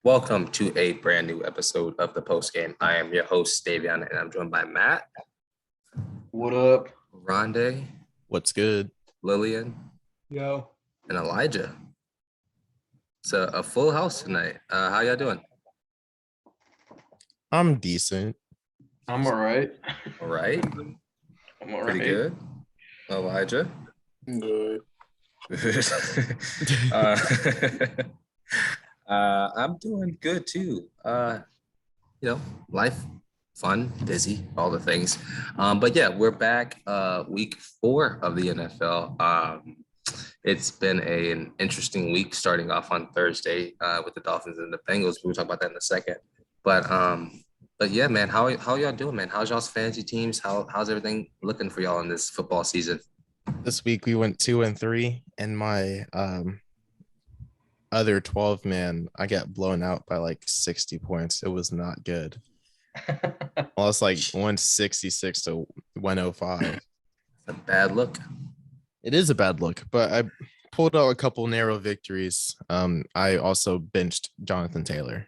Welcome to a brand new episode of the Post Game. I am your host, Davion, and I'm joined by Matt, What up? Oronde, What's good? Lillian, Yo. and Elijah. It's a full house tonight. How y'all doing? I'm decent. I'm all right. All right. I'm all Pretty right. good. Elijah. Good. uh, I'm doing good too. Life, fun, busy, all the things. But yeah, we're back. Week 4 of the NFL. It's been an interesting week, starting off on Thursday with the Dolphins and the Bengals. We'll talk about that in a second. But yeah, man, how y'all doing, man? How's y'all's fantasy teams? How's everything looking for y'all in this football season? This week we went 2-3, and my other 12 man, I got blown out by like 60 points. It was not good. Well, it's like 166 to 105. It's a bad look. It is a bad look, but I pulled out a couple narrow victories. I also benched Jonathan Taylor.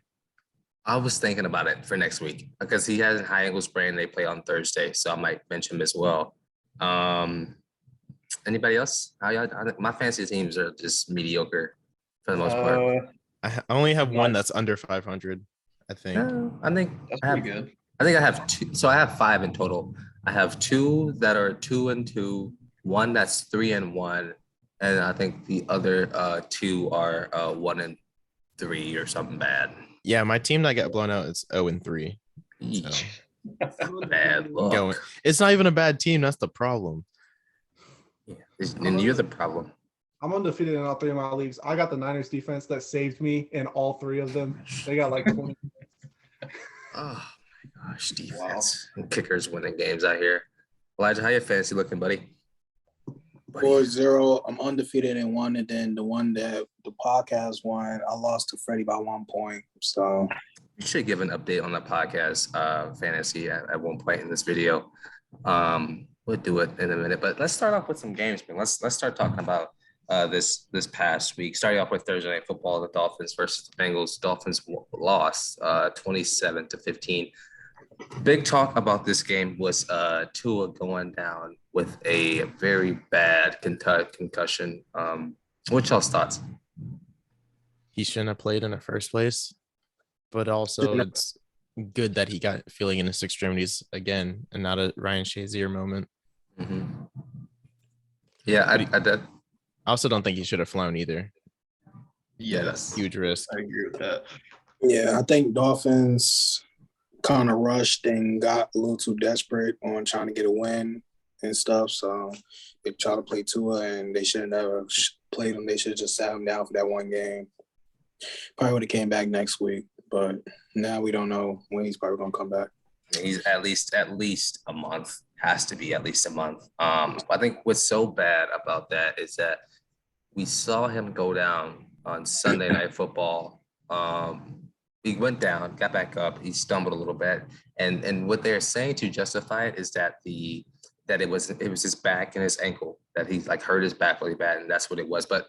I was thinking about it for next week because he has a high ankle sprain. They play on Thursday, so I might bench him as well. Anybody else? My fantasy teams are just mediocre for the most part. I only have one that's under 500, I think. I think That's I have, pretty good. I think I have 2. So I have 5 in total. I have 2 that are 2-2, 1 that's 3-1, and I think the other 2 are 1-3 or something bad. Yeah, my team that got blown out is 0-3. Each. Bad look. It's not even a bad team. That's the problem. Yeah, and you're the problem. I'm undefeated in all 3 of my leagues. I got the Niners defense that saved me in all 3 of them. They got like 20. Oh my gosh, defense. Wow. Kickers winning games out here. Elijah, how your fantasy looking, buddy? 4-0. I'm undefeated in one, and then the one that the podcast won, I lost to Freddie by 1 point. So you should give an update on the podcast fantasy at one point in this video. We'll do it in a minute, but let's start off with some games, man. Let's start talking about this past week. Starting off with Thursday Night Football, the Dolphins versus the Bengals. Dolphins lost 27-15. Big talk about this game was Tua going down with a very bad concussion. What's y'all's thoughts? He shouldn't have played in the first place, but also it's good that he got feeling in his extremities again and not a Ryan Shazier moment. Mm-hmm. Yeah, I did. I also don't think he should have flown either. Yeah, that's huge risk. I agree with that. yeah, I think Dolphins kind of rushed and got a little too desperate on trying to get a win and stuff. So they tried to play Tua, and they shouldn't have played him. They should have just sat him down for that one game. Probably would have came back next week, but now we don't know when he's probably going to come back. He's at least a month. Has to be at least a month. I think what's so bad about that is that we saw him go down on Sunday Night Football. He went down, got back up, he stumbled a little bit, and what they're saying to justify it is that it was his back and his ankle, that he like hurt his back really bad, and that's what it was. But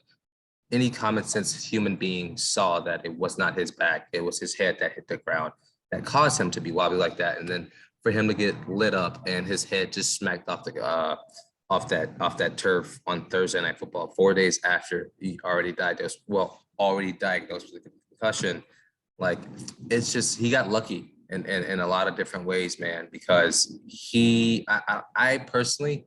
any common sense human being saw that it was not his back, it was his head that hit the ground that caused him to be wobbly like that, and then for him to get lit up and his head just smacked off that turf on Thursday Night Football 4 days after he already diagnosed with a concussion. Like, it's just, he got lucky in a lot of different ways, man, because I personally,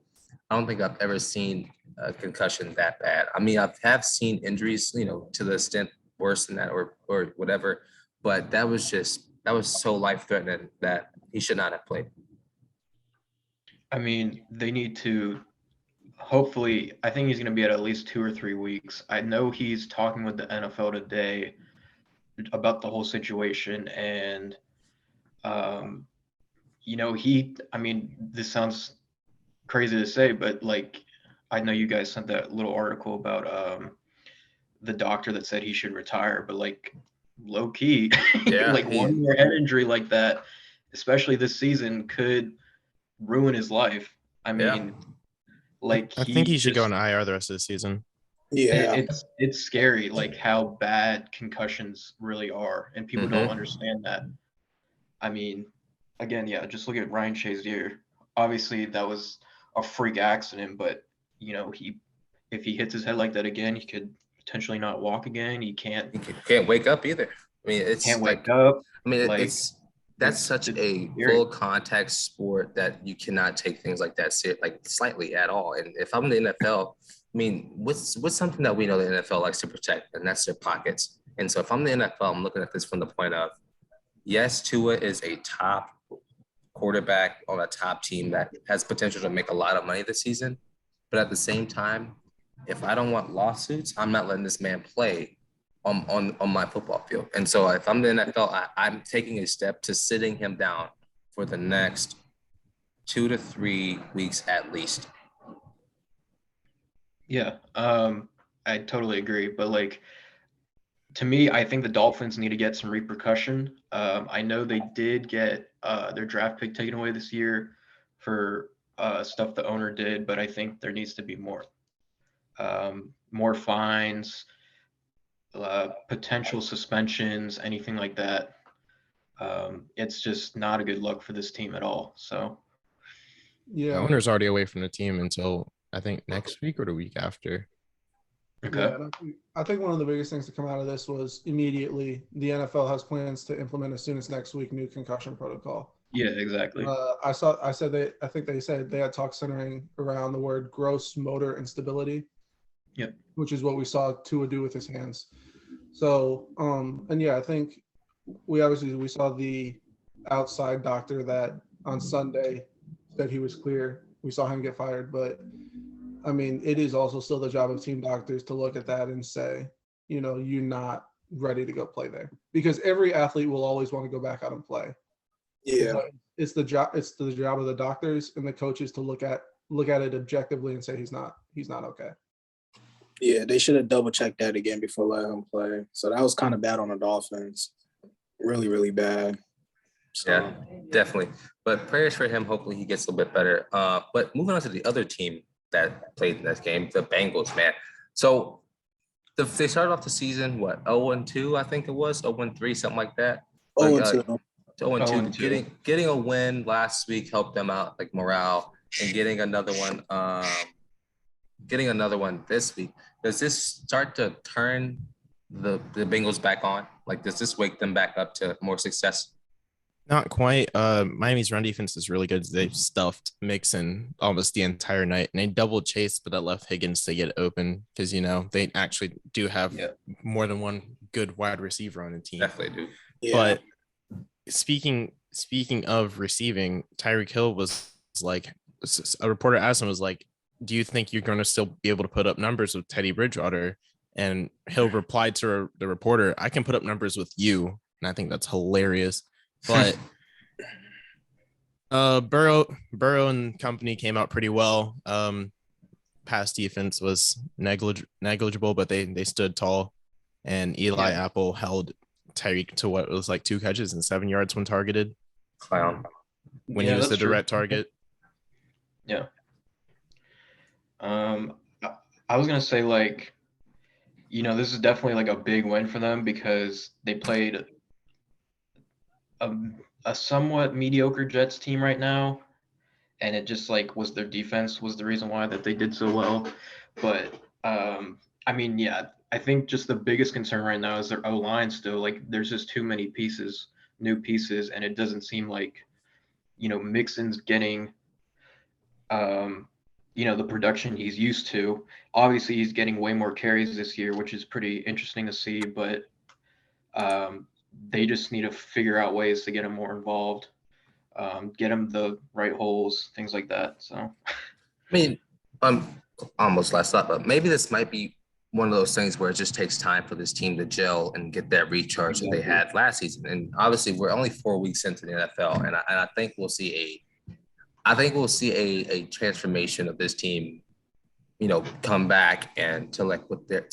I don't think I've ever seen a concussion that bad. I mean, I have seen injuries, to the extent worse than that or whatever, but that was so life-threatening that he should not have played. I mean, they need to hopefully, I think he's going to be at least 2 or 3 weeks. I know he's talking with the NFL today about the whole situation, and this sounds crazy to say, but like, I know you guys sent that little article about the doctor that said he should retire, but like, low key, Yeah, like one more head injury like that, especially this season, could ruin his life. I mean, I think he should go on IR the rest of the season. Yeah. It's scary, like how bad concussions really are, and people don't understand that. I mean, again, yeah, just look at Ryan Shazier. Obviously, that was a freak accident, but if he hits his head like that again, he could potentially not walk again. He can't wake up either. I mean, it's wake up. I mean, Like, that's such a scary. full contact sport that you cannot take things like that slightly at all. And if I'm in the NFL, I mean, what's something that we know the NFL likes to protect, and that's their pockets. And so if I'm the NFL, I'm looking at this from the point of, yes, Tua is a top quarterback on a top team that has potential to make a lot of money this season. But at the same time, if I don't want lawsuits, I'm not letting this man play on my football field. And so if I'm the NFL, I'm taking a step to sitting him down for the next 2 to 3 weeks at least. Yeah, I totally agree. But like, to me, I think the Dolphins need to get some repercussion. I know they did get their draft pick taken away this year for stuff the owner did, but I think there needs to be more fines, potential suspensions, anything like that. It's just not a good look for this team at all. So The Yeah. owner's already away from the team until I think next week or the week after. okay, Yeah, and I think one of the biggest things to come out of this was immediately the NFL has plans to implement as soon as next week new concussion protocol. yeah, exactly. I think they said they had talks centering around the word gross motor instability. Yep. Which is what we saw Tua do with his hands. So, and yeah, I think we saw the outside doctor that on Sunday said he was clear. We saw him get fired, but I mean, it is also still the job of team doctors to look at that and say, you're not ready to go play there, because every athlete will always want to go back out and play. Yeah. But it's the job of the doctors and the coaches to look at it objectively and say he's not okay. Yeah, they should have double checked that again before letting him play. So that was kind of bad on the Dolphins. Really, really bad. So, Yeah, definitely. But prayers for him. Hopefully he gets a little bit better. But moving on to the other team that played in this game, the Bengals, man. So they started off the season, 0-2, I think it was, 0-3, something like that. But, 0-2. 0-2. Getting a win last week helped them out, like morale, and getting another one this week. Does this start to turn the Bengals back on? Like, does this wake them back up to more success? Not quite. Miami's run defense is really good. They stuffed Mixon almost the entire night, and they double chased, but that left Higgins to get open because they actually do have more than one good wide receiver on the team. Definitely do. Yeah. But speaking of receiving, Tyreek Hill was like, a reporter asked him, was like, do you think you're going to still be able to put up numbers with Teddy Bridgewater? And Hill replied to the reporter, I can put up numbers with you. And I think that's hilarious. But Burrow and company came out pretty well. Pass defense was negligible, but they stood tall. And Eli Apple held Tyreek to what was like 2 catches and 7 yards when targeted. Clown. When he was the direct target. Yeah. I was gonna say, like, this is definitely like a big win for them because they played a somewhat mediocre Jets team right now, and it just like was their defense was the reason why that they did so well. But I mean, yeah, I think just the biggest concern right now is their O-line still. Like, there's just too many new pieces, and it doesn't seem like Mixon's getting the production he's used to. Obviously, he's getting way more carries this year, which is pretty interesting to see, but they just need to figure out ways to get him more involved, get him the right holes, things like that. So, I mean, I'm almost last up, but maybe this might be one of those things where it just takes time for this team to gel and get that recharge that they had last season. And obviously, we're only 4 weeks into the NFL, and I think we'll see a transformation of this team, come back and to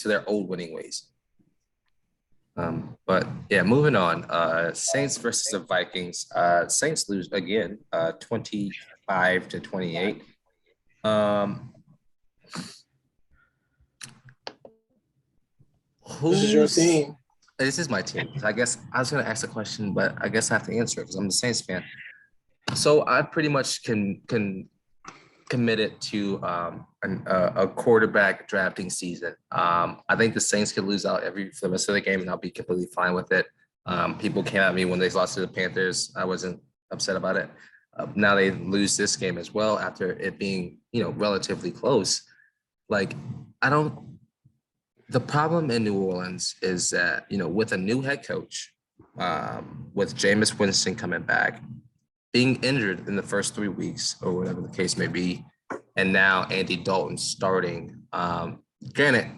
their old winning ways. But yeah, moving on. Saints versus the Vikings. Saints lose again, 25-28. This is your team. This is my team. So I guess I was gonna ask a question, but I guess I have to answer it because I'm the Saints fan. So I pretty much can committed to a quarterback drafting season. I think the Saints could lose out for the rest of the game, and I'll be completely fine with it. People came at me when they lost to the Panthers. I wasn't upset about it. Now they lose this game as well after it being, relatively close. Like, I don't. The problem in New Orleans is that, with a new head coach, with Jameis Winston coming back, being injured in the first 3 weeks or whatever the case may be, and now Andy Dalton starting. Granted,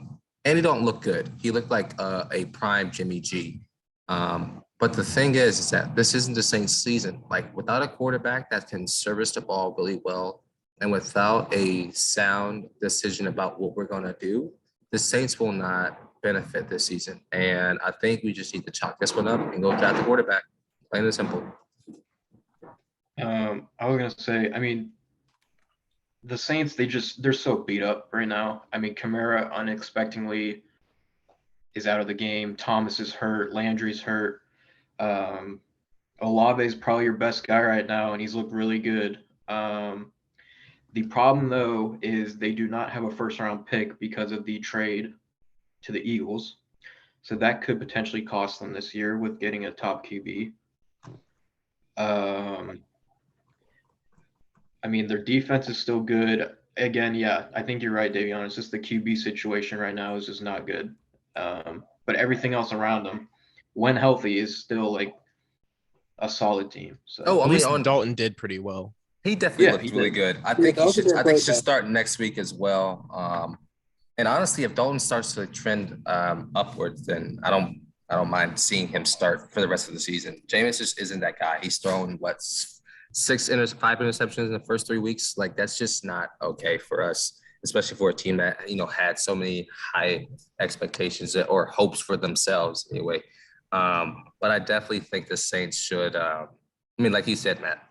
Andy Dalton looked good. He looked like a prime Jimmy G. But the thing is that this isn't the Saints season. Like, without a quarterback that can service the ball really well, and without a sound decision about what we're going to do, the Saints will not benefit this season. And I think we just need to chalk this one up and go draft the quarterback. Plain and simple. I was gonna say, the Saints, they're so beat up right now. Kamara unexpectedly is out of the game. Thomas is hurt. Landry's hurt. Olave is probably your best guy right now, and he's looked really good. The problem, though, is they do not have a first-round pick because of the trade to the Eagles. So that could potentially cost them this year with getting a top QB. Their defense is still good. Again, yeah, I think you're right, Davion. It's just the QB situation right now is just not good. But everything else around them, when healthy, is still like a solid team. So at least Dalton did pretty well. He definitely looked really good. I think he should start next week as well. And honestly, if Dalton starts to trend upwards, then I don't mind seeing him start for the rest of the season. Jameis just isn't that guy. He's thrown 5 interceptions in the first 3 weeks. Like, that's just not okay for us, especially for a team that, had so many high expectations or hopes for themselves anyway. But I definitely think the Saints should, like you said, Matt,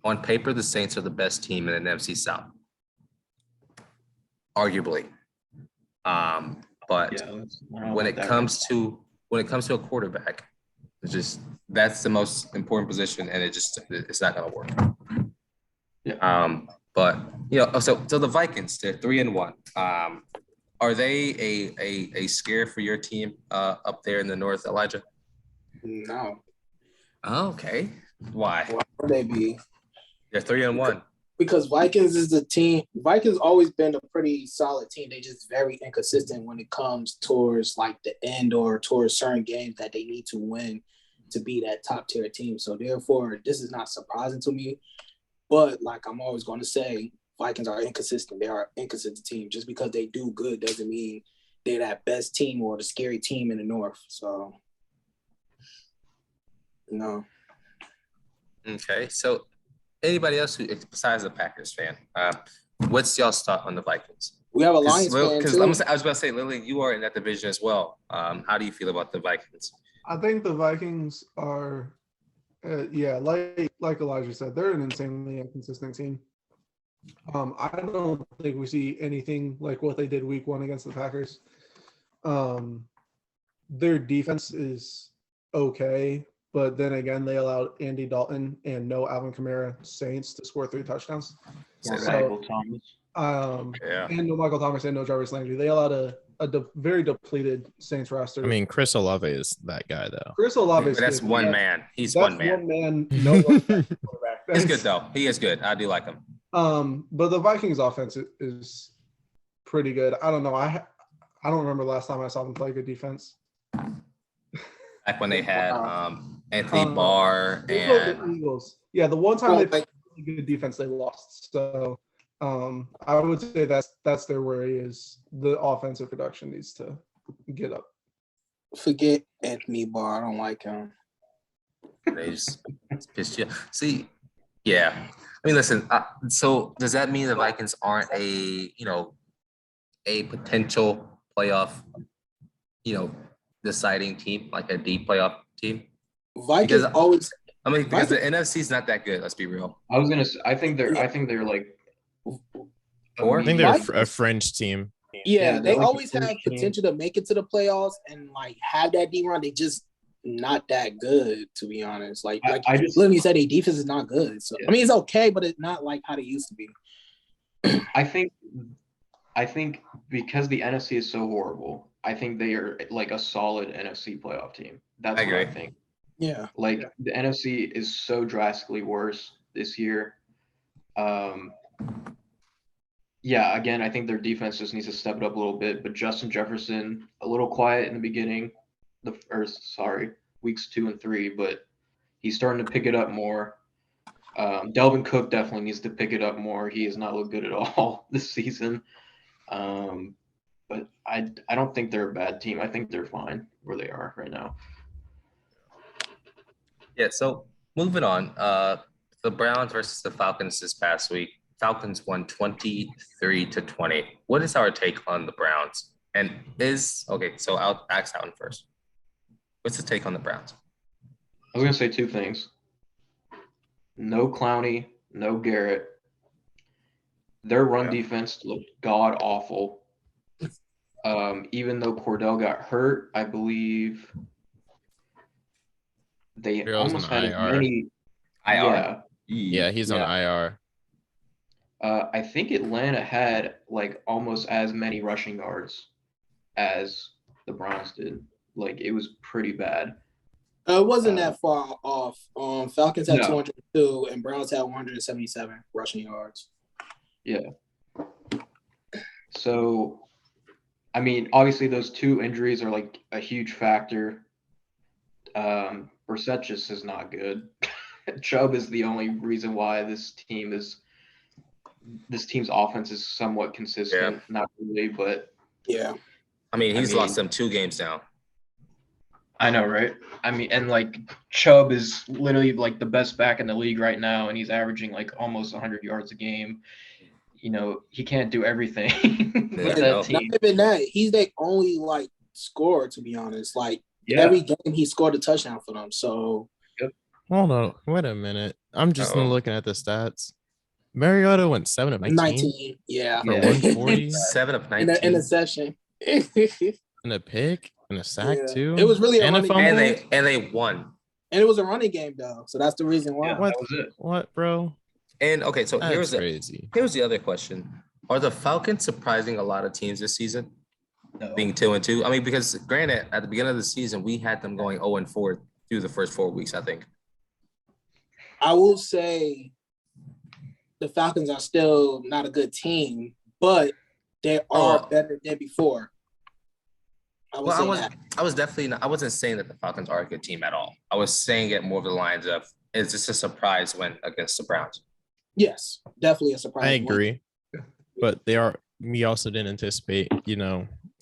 on paper, the Saints are the best team in the NFC South, arguably. But when it comes to a quarterback, that's the most important position, and it's not going to work. Yeah. But so the Vikings, they're 3-1. Are they a scare for your team up there in the north, Elijah? No. Okay. Why? Why would they be? They're 3-1. Because Vikings is the team. Vikings always been a pretty solid team. They just very inconsistent when it comes towards like the end or towards certain games that they need to win to be that top tier team. So therefore, this is not surprising to me. But like I'm always going to say, Vikings are inconsistent. They are an inconsistent team. Just because they do good doesn't mean they're that best team or the scary team in the North. So, no. Okay, so anybody else besides the Packers fan, what's y'all's thought on the Vikings? We have a Lions fan too. I was about to say, Lillian, you are in that division as well. How do you feel about the Vikings? I think the Vikings are, like Elijah said, they're an insanely inconsistent team. I don't think we see anything like what they did week 1 against the Packers. Their defense is okay, but then again, they allowed Andy Dalton and no Alvin Kamara Saints to score 3 touchdowns. Michael Thomas. And no Michael Thomas and no Jarvis Landry. They allowed a very depleted Saints roster. Chris Olave is that guy, though. Chris Olave is that's good. one man. He's one man. One man. No quarterback. He's good though. He is good. I do like him. But the Vikings offense is pretty good. I don't know. I don't remember the last time I saw them play good defense. Back when they had Anthony Barr and the Eagles. Yeah, the one time they played good defense, they lost. So I would say that's their worry is the offensive production needs to get up. Forget Anthony Barr. I don't like him. They just pissed you. See, yeah. Listen. So does that mean the Vikings aren't a potential playoff, deciding team, like a deep playoff team? Vikings always. Because the NFC is not that good. Let's be real. I was gonna say, I think they're like. I think they're a fringe team. Yeah, they they're like the always first have team. potential to make it to the playoffs and like have that D run. They just not that good, to be honest. Like I just Lillian said, their defense is not good. So Yeah. I mean, it's okay, but it's not like how they used to be. I think because the NFC is so horrible, I think they are like a solid NFC playoff team. That's I what I agree. think. Yeah, Like the NFC is so drastically worse this year. Yeah, again, I think their defense just needs to step it up a little bit. But Justin Jefferson, a little quiet in the beginning, weeks 2 and 3, but he's starting to pick it up more. Delvin Cook definitely needs to pick it up more. He has not looked good at all this season. But I don't think they're a bad team. I think they're fine where they are right now. Yeah, so moving on. The Browns versus the Falcons this past week. Falcons won 23-20. What is our take on the Browns? And so I'll ask that one first. What's the take on the Browns? I was gonna say 2 things. No Clowney, no Garrett. Their run defense looked god awful. Even though Cordell got hurt, I believe they Cordell's almost on had as IR. many. IR. Yeah, he's on IR. I think Atlanta had like almost as many rushing yards as the Browns did. Like it was pretty bad. it wasn't that far off. Falcons had No. 202 and Browns had 177 rushing yards. Yeah. So, I mean, obviously those 2 injuries are like a huge factor. Brissett just is not good. Chubb is the only reason why this team's offense is somewhat consistent. Yeah. Not really, but Yeah. I mean, he's lost them 2 games now. I know, right? I mean, and like Chubb is literally like the best back in the league right now, and he's averaging like almost 100 yards a game. You know, he can't do everything with Yeah, that team. Not even that. He's their only like scorer, to be honest. Like Yeah. every game he scored a touchdown for them. So Hold on, wait a minute. I'm just Uh-oh. looking at the stats. Mariota went 7 of 19, 19. Yeah. for Yeah. 140 7 of In 19. a session. and a pick and a sack Yeah. too. It was really a and a running fumble. game. And they won. And it was a running game though. So that's the reason why. Yeah, What? that was it. What, bro? And okay, so That's crazy. here's the other question. Are the Falcons surprising a lot of teams this season? No. Being 2-2? I mean, because granted, at the beginning of the season, we had them going 0-4 through the first 4 weeks, I think. I will say the Falcons are still not a good team, but they are better than before. I wasn't saying that the Falcons are a good team at all. I was saying it more of the lines of, is this a surprise win against the Browns? Yes, definitely a surprise. I agree, but we also didn't anticipate,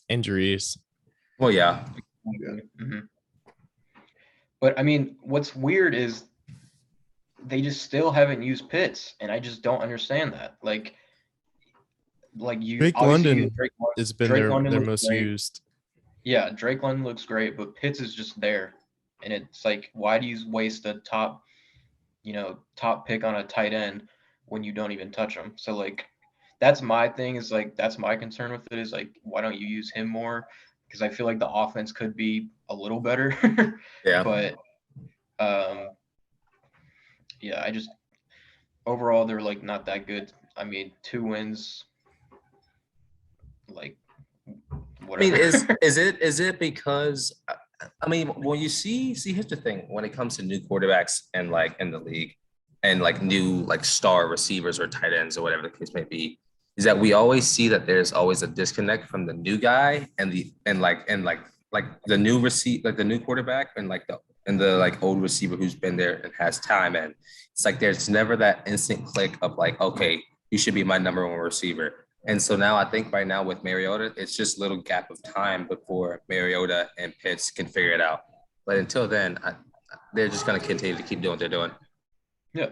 injuries. Well, yeah. Mm-hmm. But I mean, what's weird is they just still haven't used Pitts, and I just don't understand that. Like you. Drake London has been Drake their London most great. used. Yeah, Drake London looks great, but Pitts is just there, and it's like, why do you waste a top pick on a tight end when you don't even touch him? So like, that's my thing. Is like that's my concern with it. Is like, why don't you use him more? Because I feel like the offense could be a little better. Yeah. But yeah, I just overall they're like not that good. I mean, 2 wins, like whatever. I mean, is it because I mean, when you see here's the thing, when it comes to new quarterbacks and like in the league and like new like star receivers or tight ends or whatever the case may be, is that we always see that there's always a disconnect from the new guy and the new quarterback and the like old receiver who's been there and has time. And it's like there's never that instant click of like, okay, you should be my number 1 receiver. And so now I think right now with Mariota, it's just a little gap of time before Mariota and Pitts can figure it out. But until then, they're just going to continue to keep doing what they're doing. Yeah.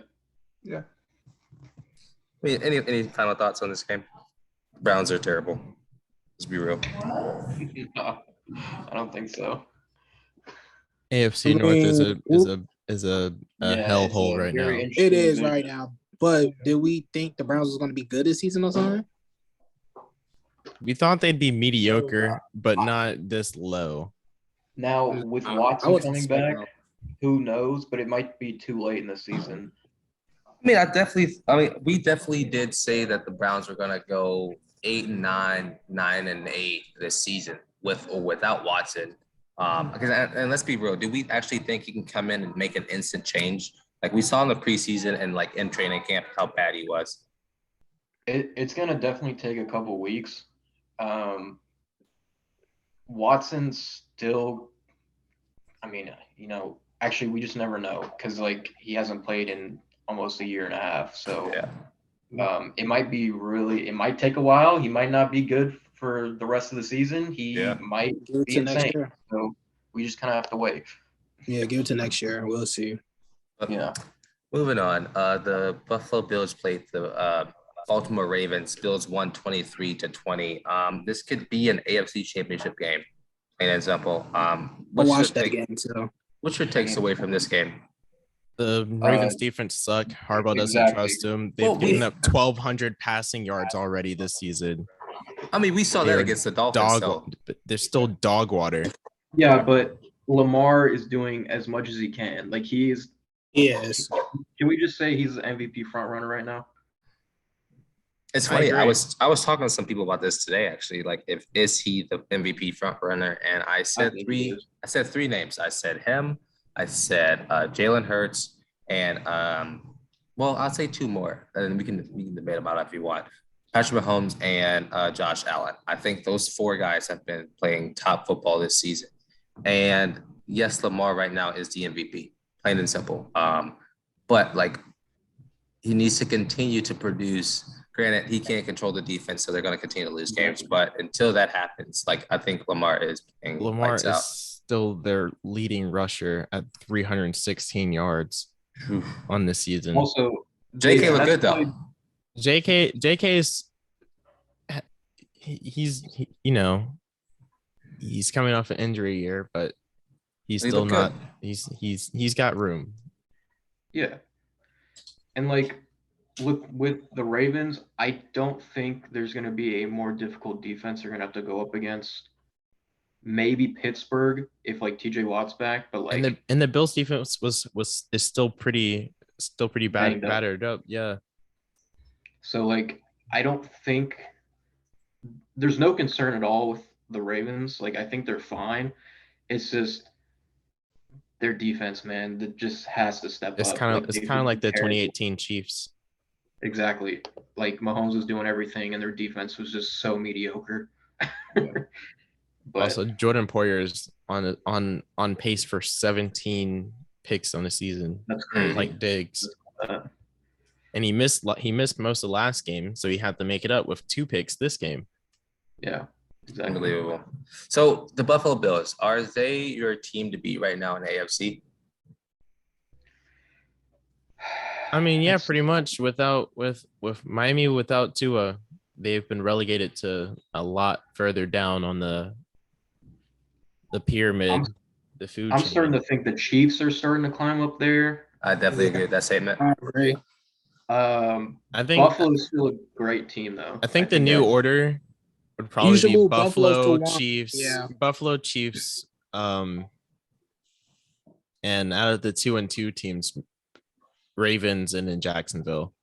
Yeah. I mean, any final thoughts on this game? Browns are terrible. Let's be real. No, I don't think so. AFC North is a hellhole right now. It is right now. But did we think the Browns was going to be good this season or something? We thought they'd be mediocre, but not this low. Now with I Watson was coming expecting back, who knows? But it might be too late in the season. We definitely did say that the Browns were gonna go 8-9, 9-8 this season with or without Watson. Because and let's be real, do we actually think he can come in and make an instant change? Like we saw in the preseason and like in training camp how bad he was. It's gonna definitely take a couple weeks. Watson's still, I mean, actually we just never know because like he hasn't played in almost a year and a half. So Yeah. it might take a while. He might not be good for the rest of the season. He might Give it be to next insane. year. So we just kind of have to wait. Yeah, give it to next year. We'll see. Yeah. Moving on, the Buffalo Bills played the Baltimore Ravens. Bills won 23-20. This could be an AFC Championship game, plain and simple. I'll What's watch your that take? game too. What's your takes away from this game? The Ravens defense suck. Harbaugh doesn't Exactly. trust him. They've given up 1,200 passing yards already this season. I mean, we saw that against the Dolphins. But they're still dog water. Yeah, but Lamar is doing as much as he can. Like Yes. can we just say he's the MVP front runner right now? It's I funny. agree. I was talking to some people about this today. Actually, like, is he the MVP front runner? And I said think he three. is. I said three names. I said him. I said Jalen Hurts, and well, I'll say two more, and we can debate about it if you want. Patrick Mahomes and Josh Allen. I think those four guys have been playing top football this season. And yes, Lamar right now is the MVP, plain and simple. But like he needs to continue to produce. Granted, he can't control the defense, so they're going to continue to lose games. But until that happens, like I think Lamar is playing Lamar lights is out. still their leading rusher at 316 yards on this season. Also, JK looked good though. JK's he's coming off an injury year, but he's He still looked not. good. He's got room. yeah. And like with the Ravens, I don't think there's going to be a more difficult defense they're going to have to go up against. Maybe Pittsburgh if like TJ Watt's back, but like And the Bills defense is still pretty Banged up. battered up. Yeah. So like I don't think there's no concern at all with the Ravens. Like I think they're fine. It's just their defense, man, that just has to step It's up. kind Like, of they've like been the terrible. 2018 Chiefs. Exactly. Like Mahomes was doing everything and their defense was just so mediocre. But Also, Jordan Poyer is on pace for 17 picks on the season, that's crazy. like Diggs. Uh, And he missed most of the last game, so he had to make it up with 2 picks this game. yeah, exactly. Unbelievable. So the Buffalo Bills, are they your team to beat right now in the AFC? I mean, yeah, pretty much. With Miami without Tua, they've been relegated to a lot further down on the pyramid, the food I'm chain. starting to think the Chiefs are starting to climb up there. I definitely agree with that statement. I agree. I think Buffalo's still a great team, though. I think the new that- order would probably You should be move Buffalo to Buffalo, one. Chiefs, Yeah. Buffalo, Chiefs, and out of the 2-2 teams, Ravens and then Jacksonville.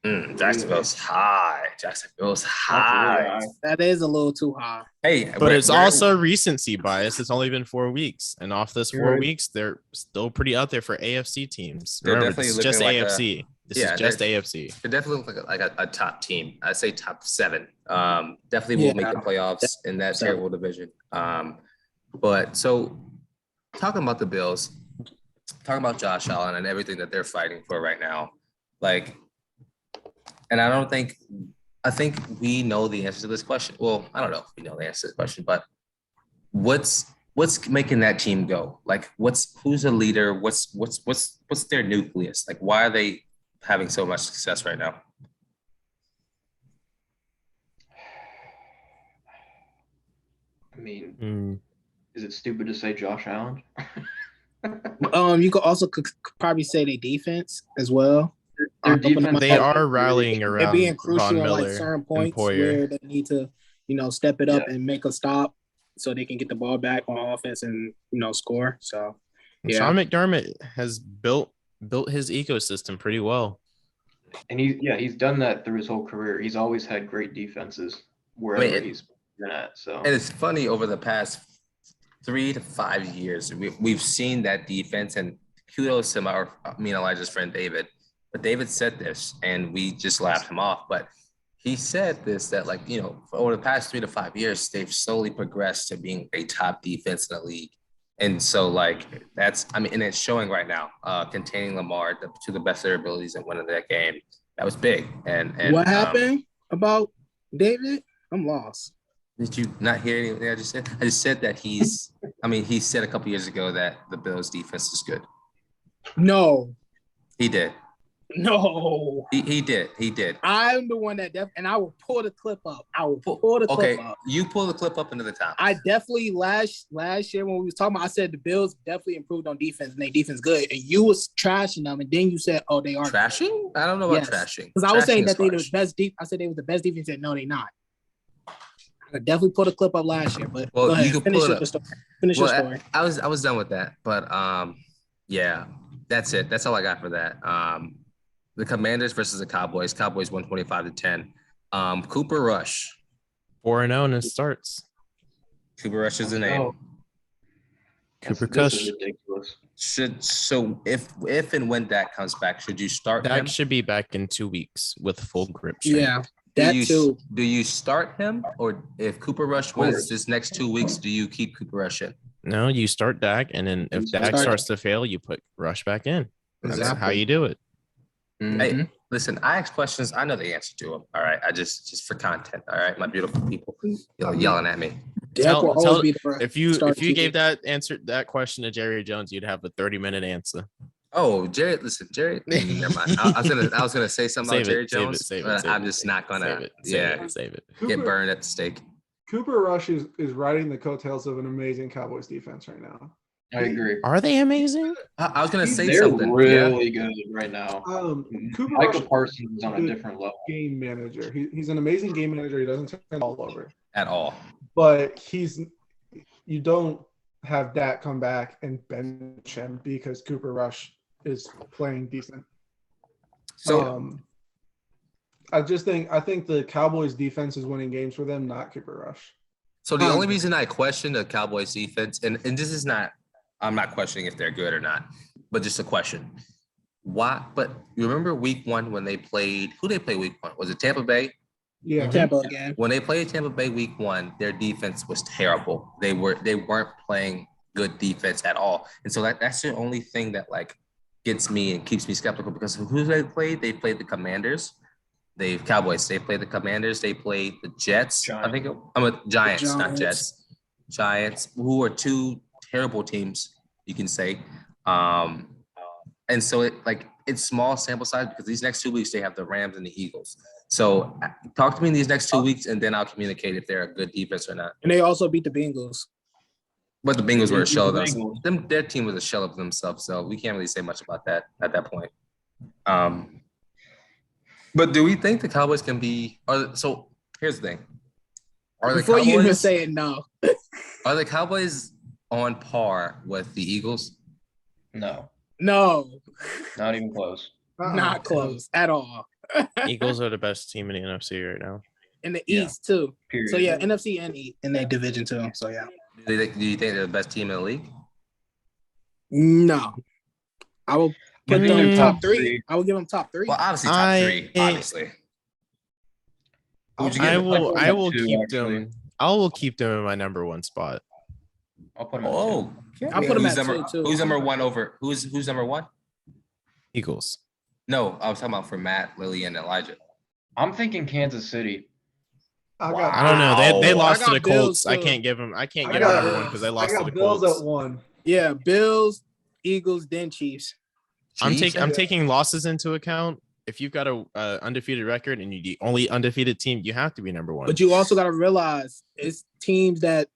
Jacksonville's high. That's really high. That is a little too high. Hey, But it's also recency bias. It's only been 4 weeks, and off this 4 Right. weeks, they're still pretty out there for AFC teams. They're Remember, definitely this is just looking like AFC. This yeah, is just they're- AFC. They definitely look like a top team. I'd say top 7. Definitely will make the playoffs in that So- terrible division. But so talking about the Bills, talking about Josh Allen and everything that they're fighting for right now, like, and I think we know the answer to this question. Well, I don't know if we know the answer to this question, but what's making that team go? Like, who's the leader? What's their nucleus? Like, why are they having so much success right now? I mean, Mm. is it stupid to say Josh Allen? You could also probably say their defense as well. Their defense. They has are been really- rallying They're around being Von crucial on like Miller certain and points Poyer. where they need to step it up Yeah. and make a stop so they can get the ball back on offense and, score. So, yeah. Sean McDermott has built his ecosystem pretty well. And he's done that through his whole career. He's always had great defenses wherever he's been at. So And it's funny, over the past 3 to 5 years, we've seen that defense, and kudos to Elijah's friend David. But David said this, and we just laughed him off. But he said this, that over the past 3 to 5 years, they've slowly progressed to being a top defense in the league. And so and it's showing right now, containing Lamar to the best of their abilities and winning that game. That was big. And what happened about David? I'm lost. Did you not hear anything I just said? I just said that he said a couple years ago that the Bills defense is good. No. He did. No. He did. I'm the one that and I will pull the clip up. Okay, you pull the clip up into the top. I definitely last year when we was talking about, I said the Bills definitely improved on defense and their defense good. And you was trashing them, and then you said, "Oh, they are trashing." I don't know about trashing. Because I was saying that they were the best I said they were the best defense. And no, they not. I could definitely put a clip up last year, but go ahead, you can finish pull it your up. story. Finish your story. I was done with that, but yeah, that's it. That's all I got for that. The Commanders versus the Cowboys. Cowboys 125-10. Cooper Rush. 4-0 and it starts. Cooper Rush is the name. Cooper This Kush. is ridiculous. If and when Dak comes back, should you start him? Dak should be back in 2 weeks with full grip strength. Yeah, that too. Do you start him, or if Cooper Rush wins this next 2 weeks, do you keep Cooper Rush in? No, you start Dak, and then if Dak starts to fail, you put Rush back in. That's how you do it. Hey, listen, I ask questions. I know the answer to them. All right. I just for content. All right. My beautiful people yelling at me. If you gave that question to Jerry Jones, you'd have a 30-minute anscer. Oh, Jerry, listen, Jerry. Never mind. I was gonna say something about Jerry Jones, but I'm just not gonna. Save it. Get burned at the stake. Cooper Rush is riding the coattails of an amazing Cowboys defense right now. I agree. Are they amazing? I was gonna say They're something. really good right now. Cooper Michael Rush Parsons is on a different level. Game manager. He's an amazing game manager. He doesn't turn the ball over At all. But you don't have Dak come back and bench him because Cooper Rush is playing decent. So I think the Cowboys defense is winning games for them, not Cooper Rush. So the only reason I question the Cowboys defense, and this is not, I'm not questioning if they're good or not, but just a question. Why? But you remember week 1 when they played, who they play week 1? Was it Tampa Bay? Yeah. Tampa again. When they played Tampa Bay week 1, their defense was terrible. They weren't playing good defense at all. And so that's the only thing that gets me and keeps me skeptical, because who they played? They played the Commanders. Cowboys. They played the Commanders. They played the Jets. Giants. Giants, not Jets. Giants, who are 2 terrible teams, you can say. And so it's small sample size, because these next 2 weeks they have the Rams and the Eagles. So talk to me in these next 2 weeks, and then I'll communicate if they're a good defense or not. And they also beat the Bengals. But the Bengals were a shell of themselves. Their team was a shell of themselves, so we can't really say much about that at that point. But do we think the Cowboys can be? So here's the thing: Before you even say it, no. Are the Cowboys on par with the Eagles? No, not even close. Not close at all. Eagles are the best team in the NFC right now. In the East too. Period. So yeah, NFC and East in their division too. So yeah. Do you think they're the best team in the league? No, I will put them in top 3. I will give them top 3. Well, obviously top 3. Obviously. I will keep them. I will keep them in my number 1 spot. I'll put them at 2. Okay. I'll put them at 2 too. Who's number 1 over? Who's number 1? Eagles. No, I was talking about for Matt, Lillian, and Elijah. I'm thinking Kansas City. I don't know. They lost to the Bills, Colts. I can't give them number 1 because they lost to the Bills Colts. at 1. Yeah, Bills, Eagles, then Chiefs. I'm taking losses into account. If you've got a undefeated record and you're the only undefeated team, you have to be number 1. But you also got to realize it's teams that.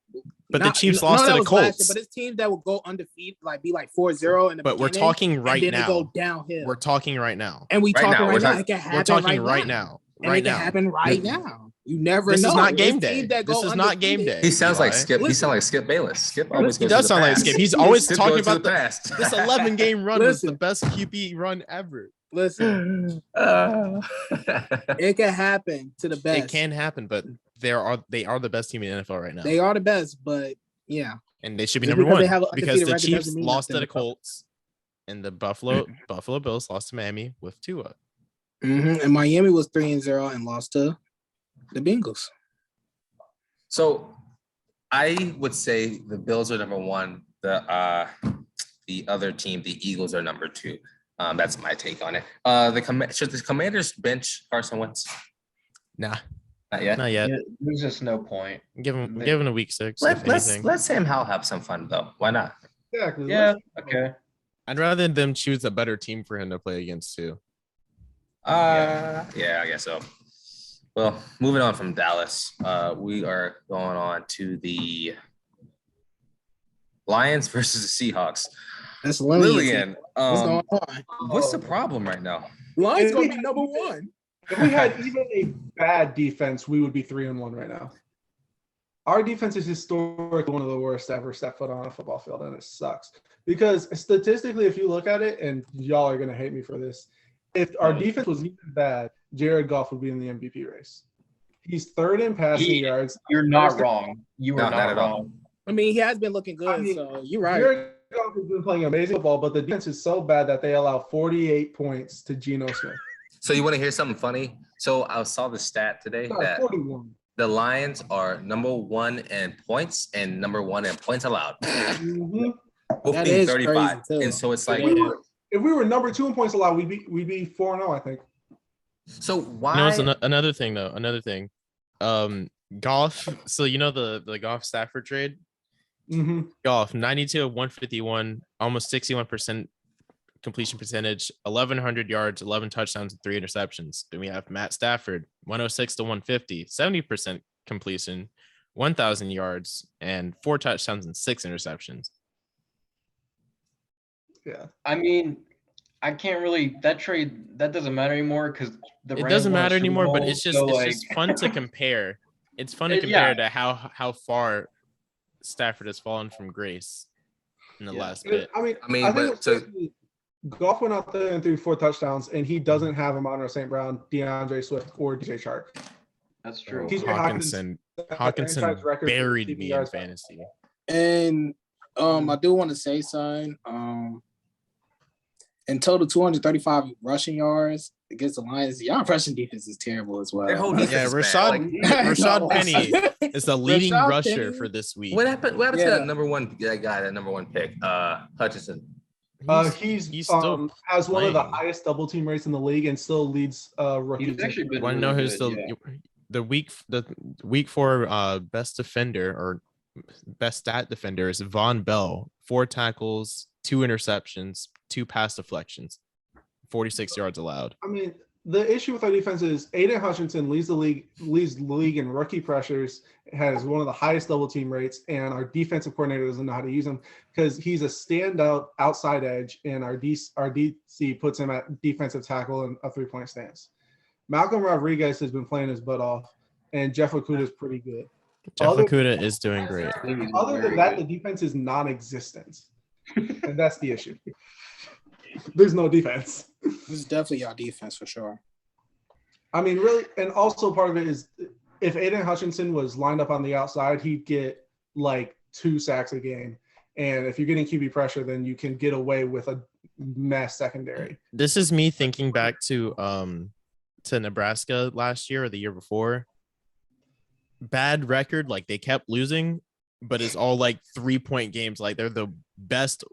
But the Chiefs lost to the Colts. Year, but it's teams that will go undefeated, be 4-0 in the But we're talking right and then now. go downhill. We're talking right now. And we Right talking now, right now. It can We're happen talking right now. And right it can now. happen right now. You never This know. is not game There's day. teams that This go is not game undefeated. day. He sounds like Eli. Skip. He Listen. sounds like Skip Bayless. Skip always He goes does to the sound like past. Skip. He's always Skip talking goes to about the past. this 11 game run was the Listen. best QB run ever. Listen, Uh, it can happen to the best. It can happen, but they are the best team in the NFL right now. They are the best, but yeah. And they should be Just number because they one have an because undefeated the record Chiefs doesn't mean lost to nothing. the Colts and the Buffalo Bills lost to Miami with Tua. And Miami was 3-0 and lost to the Bengals. so I would say the Bills are number one. The other team, the Eagles, are number two. That's my take on it. Should the Commanders bench Carson Wentz? Nah, Not yet. not yet. There's just no point. Give him a week 6. Let's Sam Howell have some fun though. Why not? Exactly. Yeah. Let's- Okay. I'd rather them choose a better team for him to play against too. Yeah, I guess so. Well, moving on from Dallas, we are going on to the Lions versus the Seahawks. That's Lillian, What's going on? what's the problem right now? Lions gonna be number one. If we had even a bad defense, we would be 3-1 right now. Our defense is historically one of the worst ever step foot on a football field, and it sucks. Because statistically, if you look at it, and y'all are going to hate me for this, if our defense was even bad, Jared Goff would be in the MVP race. He's third in passing yards. You're not wrong. You are No, not at all. wrong. I mean, he has been looking good, so you're right. Jared Goff has been playing amazing football, but the defense is so bad that they allow 48 points to Geno Smith. So you want to hear something funny? So I saw the stat today Sorry, that 41. the Lions are number one in points and number one in points allowed. Mhm. Both That being is 35. crazy, too. And so it's like, If we were number 2 in points allowed, we'd be 4-0, I think. so why? No, it's another thing though. Another thing. Golf. So you know the Golf Stafford trade. Mm-hmm. Golf 92 of 151, almost 61% completion percentage, 1,100 yards, 11 touchdowns, and 3 interceptions. Then we have Matt Stafford 106 to 150, 70% completion, 1,000 yards, and 4 touchdowns and 6 interceptions. Yeah. I mean, I can't really that doesn't matter anymore because It doesn't matter anymore, but it's just fun to compare. It's fun to compare to how far Stafford has fallen from grace in the last bit. I I mean, think but it's basically Goff went out there and threw 4 touchdowns, and he doesn't have Amon St. Brown, DeAndre Swift, or DJ Chark. That's true. TJ Hawkinson franchise record for buried receiving me in yards. fantasy. And I do want to say something. In total, 235 rushing yards against the Lions. Y'all rushing defense is terrible as well. Their whole defense Yeah, is bad. Rashad Penny is the leading Rashad rusher Penny. for this week. What happened to Yeah. that number one guy, that number one pick, Hutchinson? He's still has one of the playing. highest double team rates in the league and still leads rookies. He's actually been Want to really know who's good, the week 4 best defender or best stat defender is Von Bell, 4 tackles, 2 interceptions, 2 pass deflections, 46 yards allowed. I mean, the issue with our defense is Aiden Hutchinson leads the league in rookie pressures, has one of the highest double team rates, and our defensive coordinator doesn't know how to use him because he's a standout outside edge, and our DC puts him at defensive tackle and a 3-point stance. Malcolm Rodriguez has been playing his butt off, and Jeff Okuda is pretty good. Jeff Other- Okuda is doing great. Other than that, the defense is non-existent, and that's the issue. There's no defense. This is definitely our defense for sure. I mean, really, and also part of it is if Aiden Hutchinson was lined up on the outside, he'd get like 2 sacks a game. And if you're getting QB pressure, then you can get away with a mess secondary. This is me thinking back to Nebraska last year or the year before. Bad record, like they kept losing, but it's all like 3-point games. Like they're the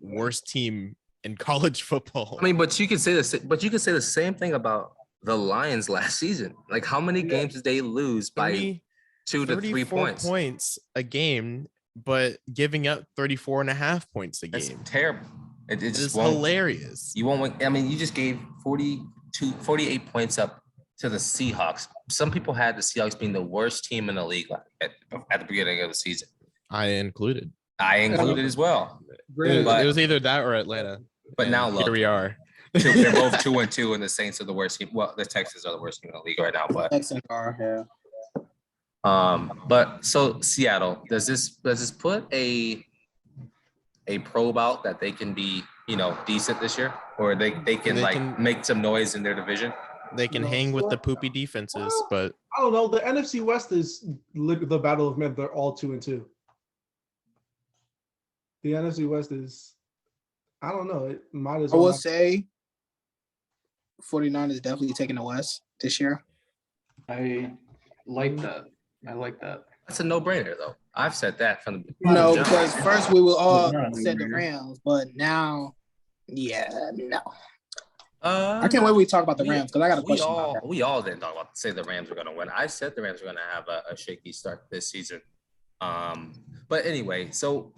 worst team in college football. I mean, but you could say the same thing about the Lions last season. Like, how many games did they lose by 2 to 3 points? Points a game, but giving up 34.5 points a That's game. terrible. It It's just won't. hilarious. You won't win. I mean, you just gave 48 points up to the Seahawks. Some people had the Seahawks being the worst team in the league at the beginning of the season. I included. I included as well. It was either that or Atlanta. But And now look. here we are. They're both 2-2, and the Saints are the worst team. Well, the Texans are the worst team in the league right now. But Texans are, yeah. but so Seattle, does this put a probe out that they can be, decent this year, or they can make some noise in their division? They can hang with the poopy defenses, but I don't know. The NFC West is the battle of men. They're all 2-2. The NFC West is, I don't know. It might as I well. will say 49 is definitely taking the West this year. I like that. That's a no-brainer, though. I've said that from the No, jump. because first we will all No, said the no. Rams, but now, yeah, no. I I can't wait when we talk about the Rams because I got a question about that. We all didn't talk about say the Rams were going to win. I said the Rams were going to have a shaky start this season. But anyway, so.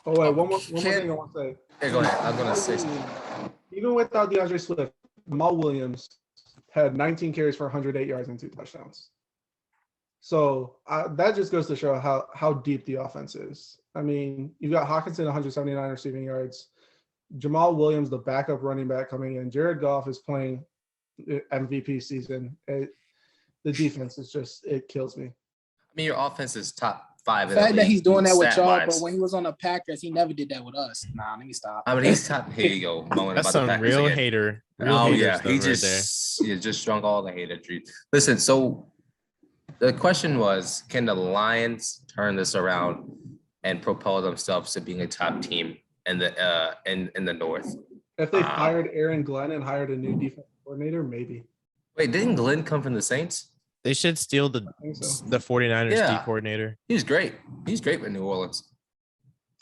Oh wait, one more thing I want to say. Hey, go ahead. I'm going to say something. Even without DeAndre Swift, Jamal Williams had 19 carries for 108 yards and 2 touchdowns. So that just goes to show how deep the offense is. I mean, you've got Hawkinson 179 receiving yards, Jamal Williams, the backup running back, coming in. Jared Goff is playing MVP season. The defense is just, it kills me. I mean, your offense is top 5. The fact that he's doing that with y'all, stat-wise. but when he was on the Packers, he never did that with us. Nah, let me stop. I mean, he's top. Here you go. Moaning that's about the some Packers real again. hater. Oh yeah, stuff he right just strung all the hate at you. Listen, so the question was, can the Lions turn this around and propel themselves to being a top team in the in the North? If they fired Aaron Glenn and hired a new defense coordinator, maybe. Wait, didn't Glenn come from the Saints? They should steal the 49ers D coordinator. He was great. He's great with New Orleans.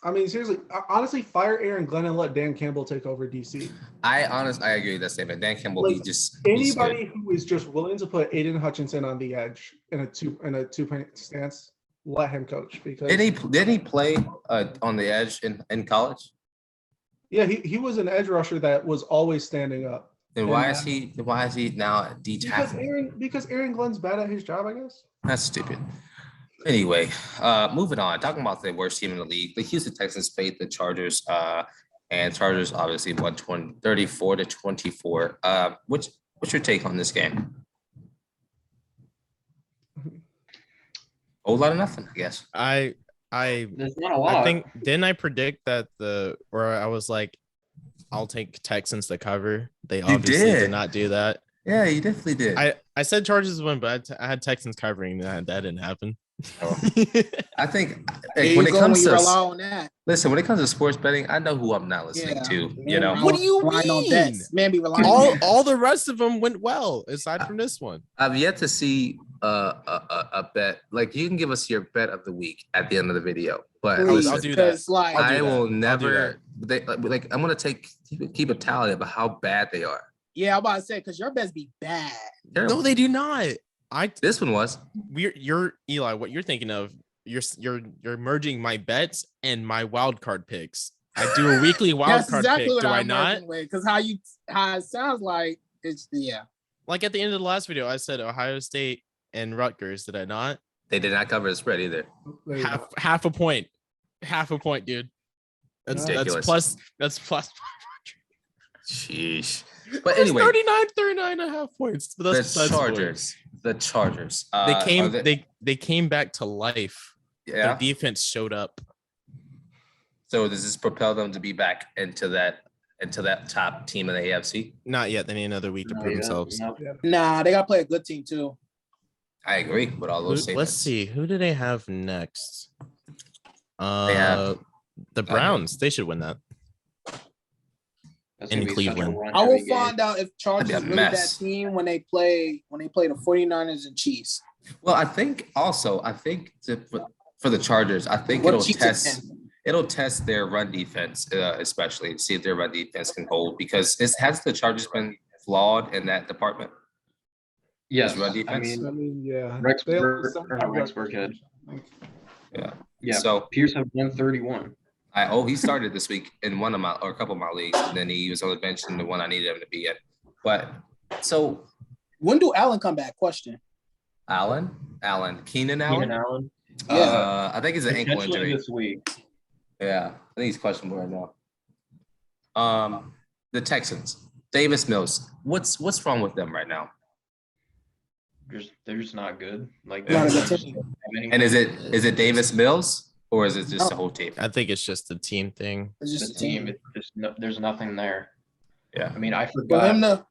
I mean, seriously, honestly, fire Aaron Glenn and let Dan Campbell take over DC. I agree with that statement. Dan Campbell, Like, he's anybody good. who is just willing to put Aiden Hutchinson on the edge in a two-point stance, let him coach. Because Did he play on the edge in college? yeah, he was an edge rusher that was always standing up. Then why is he now D tackle? Because Aaron Glenn's bad at his job, I guess. That's stupid. Anyway, moving on. Talking about the worst team in the league, the Houston Texans played the Chargers, and Chargers obviously won 34-24. What's your take on this game? Whole lot of nothing, I guess. There's not a lot. I think didn't I predict that I was like, I'll take Texans to cover. They obviously did not do that. Yeah, you definitely did. I said Chargers win, but I had Texans covering. That didn't happen. Oh. I think When it comes to rely on that. Listen, when it comes to sports betting, I know who I'm not listening to. You know, What do you relying on mean? bets. Man, be relying on that. All the rest of them went well, aside from this one. I've yet to see a bet. Like, you can give us your bet of the week at the end of the video, but Please, I'll do that. Like, I will never. I'm gonna keep a tally of how bad they are. yeah, I'm about to say because your bets be bad. No, they do not. This one was. You're Eli. What you're thinking of? You're merging my bets and my wild card picks. I do a weekly wild card pick. Do I not? Because how it sounds like it's Like at the end of the last video, I said Ohio State and Rutgers. Did I not? They did not cover the spread either. Half a point, dude. That's plus. That's plus. Sheesh. But anyway, 39 and a half points. But that's the Chargers. They came back to life. Yeah. The defense showed up. So does this propel them to be back into that top team in the AFC? Not yet. They need another week to prove themselves. Nah, they gotta play a good team too. I agree with all those statements. Let's see. Who do they have next? They have the Browns. They should win that. In Cleveland. I will find out if Chargers is really that team when they play the 49ers and Chiefs. Well, I think for the Chargers, I think it'll test their run defense, especially to see if their run defense can hold, because has the Chargers been flawed in that department? Yes, run defense. I mean, yeah. Rex Burkhead. Yeah. So Pierce had 131. He started this week in one of my or a couple of my leagues, and then he was on the bench in the one I needed him to be in. But so when do Allen come back? Question. Keenan Allen. Yeah. I think it's an ankle injury this week. Yeah, I think he's questionable right now. The Texans, Davis Mills. What's wrong with them right now? They're just not good. Like, Not a they good just team. don't have And is anything. it Davis Mills or is it just the whole team? I think it's just a team thing. It's The just a team? team. It's just there's nothing there. Yeah. I mean, I For forgot. him to,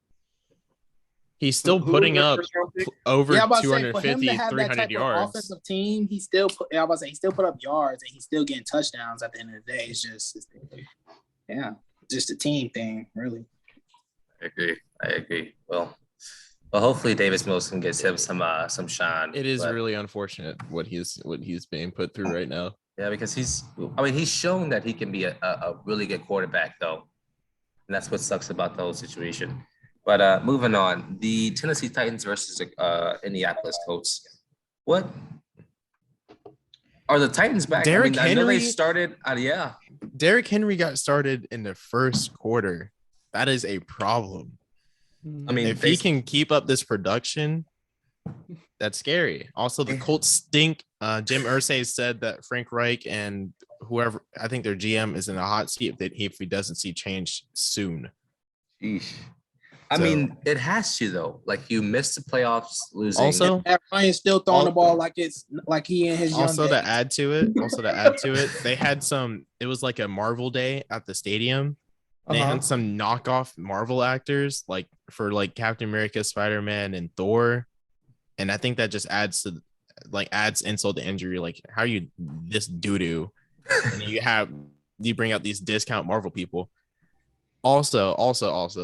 He's still Who was putting their up first round pick? over yeah, I'm about to say, for him to 250, have that 300 type of yards. offensive team, he still put. Yeah, I'm about to say he still put up yards and he's still getting touchdowns. At the end of the day, it's just, yeah, just a team thing, really. I agree. Well, hopefully Davis Mills can get him some shine. It is but- really unfortunate what he's being put through right now. Yeah, because he's shown that he can be a really good quarterback, though. And that's what sucks about the whole situation. But moving on, the Tennessee Titans versus Indianapolis Colts. What are the Titans back? Derrick I know they Henry- started. Yeah, Derrick Henry got started in the first quarter. That is a problem. I mean, If he can keep up this production, that's scary. Also, the Colts stink. Jim Irsay said that Frank Reich and whoever, I think their GM, is in a hot seat if he doesn't see change soon. Sheesh. I So- mean, it has to though. Like you missed the playoffs, losing. Also, Matt Ryan's still throwing the ball like it's like he in his young also to days. add to it, they had it was like a Marvel day at the stadium. They Uh-huh. had some knockoff Marvel actors like for like Captain America, Spider-Man, and Thor. And I think that just adds insult to injury. Like, how are you this doo-doo? And you bring out these discount Marvel people. Also,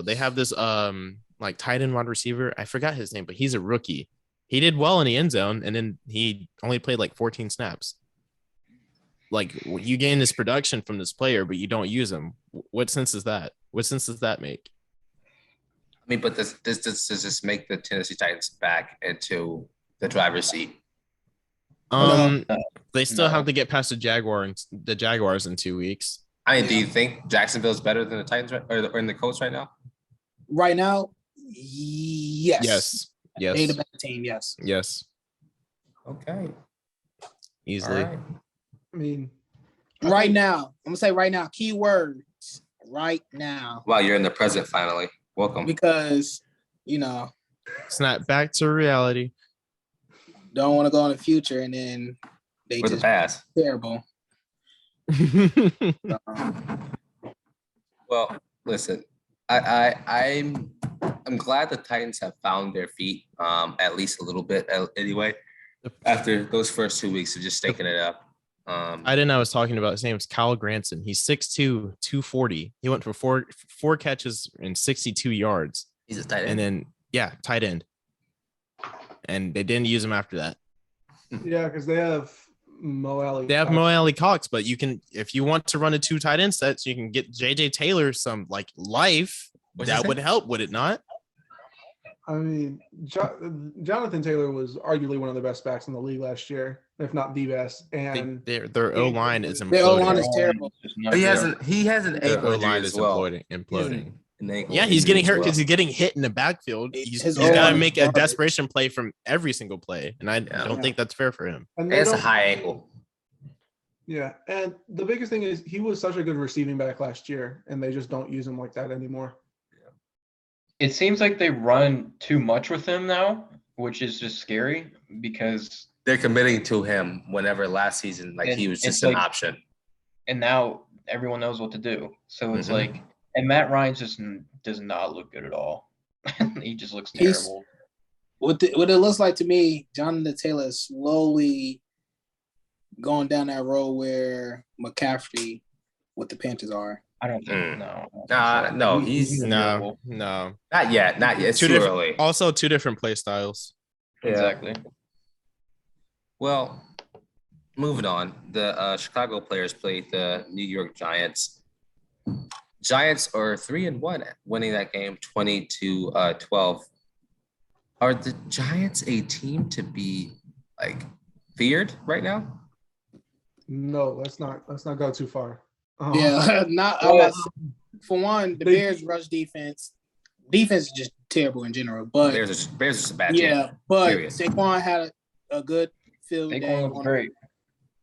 they have this like tight end wide receiver. I forgot his name, but he's a rookie. He did well in the end zone, and then he only played like 14 snaps. Like, you gain this production from this player, but you don't use him. What sense is that? What sense does that make? I mean, but does this make the Tennessee Titans back into the driver's seat? They still No. have to get past the Jaguars in 2 weeks. I mean, do you think Jacksonville's better than the Titans or in the Colts right now? Right now, yes. Yes. They the better team, yes. Yes. Okay. Easily. All right. I mean, Right now, I'm gonna say right now, key words, right now, Wow, you're in the present finally. Welcome. because Snap back to reality. don't want to go in the future and then they For the just past. terrible. Well, listen, I'm glad the Titans have found their feet, at least a little bit anyway, after those first 2 weeks of just stinking it up. I was talking about, his name is Kyle Granson. He's 6'2", 240. He went for four catches and 62 yards. He's a tight end. And then, tight end. And they didn't use him after that. yeah, because they have Mo Alley. They have Mo Alley Cox, but you can, if you want to run a 2 tight end sets, you can get JJ Taylor some like life. What'd you That say? would help, would it not? I mean, Jonathan Taylor was arguably one of the best backs in the league last year, if not the best. And Their O line is Their O-line imploding. is terrible. Just not He good. has an Their ankle O injury line as is well. imploding. An ankle Yeah, he's injury getting as hurt well. because he's getting hit in the backfield. He's His got to O-line make is a garbage. desperation play from every single play, and I Yeah. don't think that's fair for him. and And they it's a don't- high ankle. yeah, and the biggest thing is he was such a good receiving back last year, and they just don't use him like that anymore. It seems like they run too much with him now, which is just scary because They're committing to him whenever last season, like he was It's just an like- option. and now everyone knows what to do. So it's Mhm. like, and Matt Ryan just does not look good at all. He just looks He's- terrible. What it looks like to me, Jonathan Taylor is slowly going down that road where McCaffrey, what the Panthers are. I don't think Mm. no. I don't think Nah, so. no, he's No. not yet. Not yet. It's Two too different- early. Also, 2 different play styles. Yeah. Exactly. Well, moving on. The Chicago players played the New York Giants. Giants are 3-1, winning that game 20-12. Are the Giants a team to be like feared right now? No, let's not go too far. Yeah, not Well, for one, the they- Bears rush defense. Defense is just terrible in general. But Bears are just a bad team. yeah, but Period. Saquon had a good field day. Saquon looks great.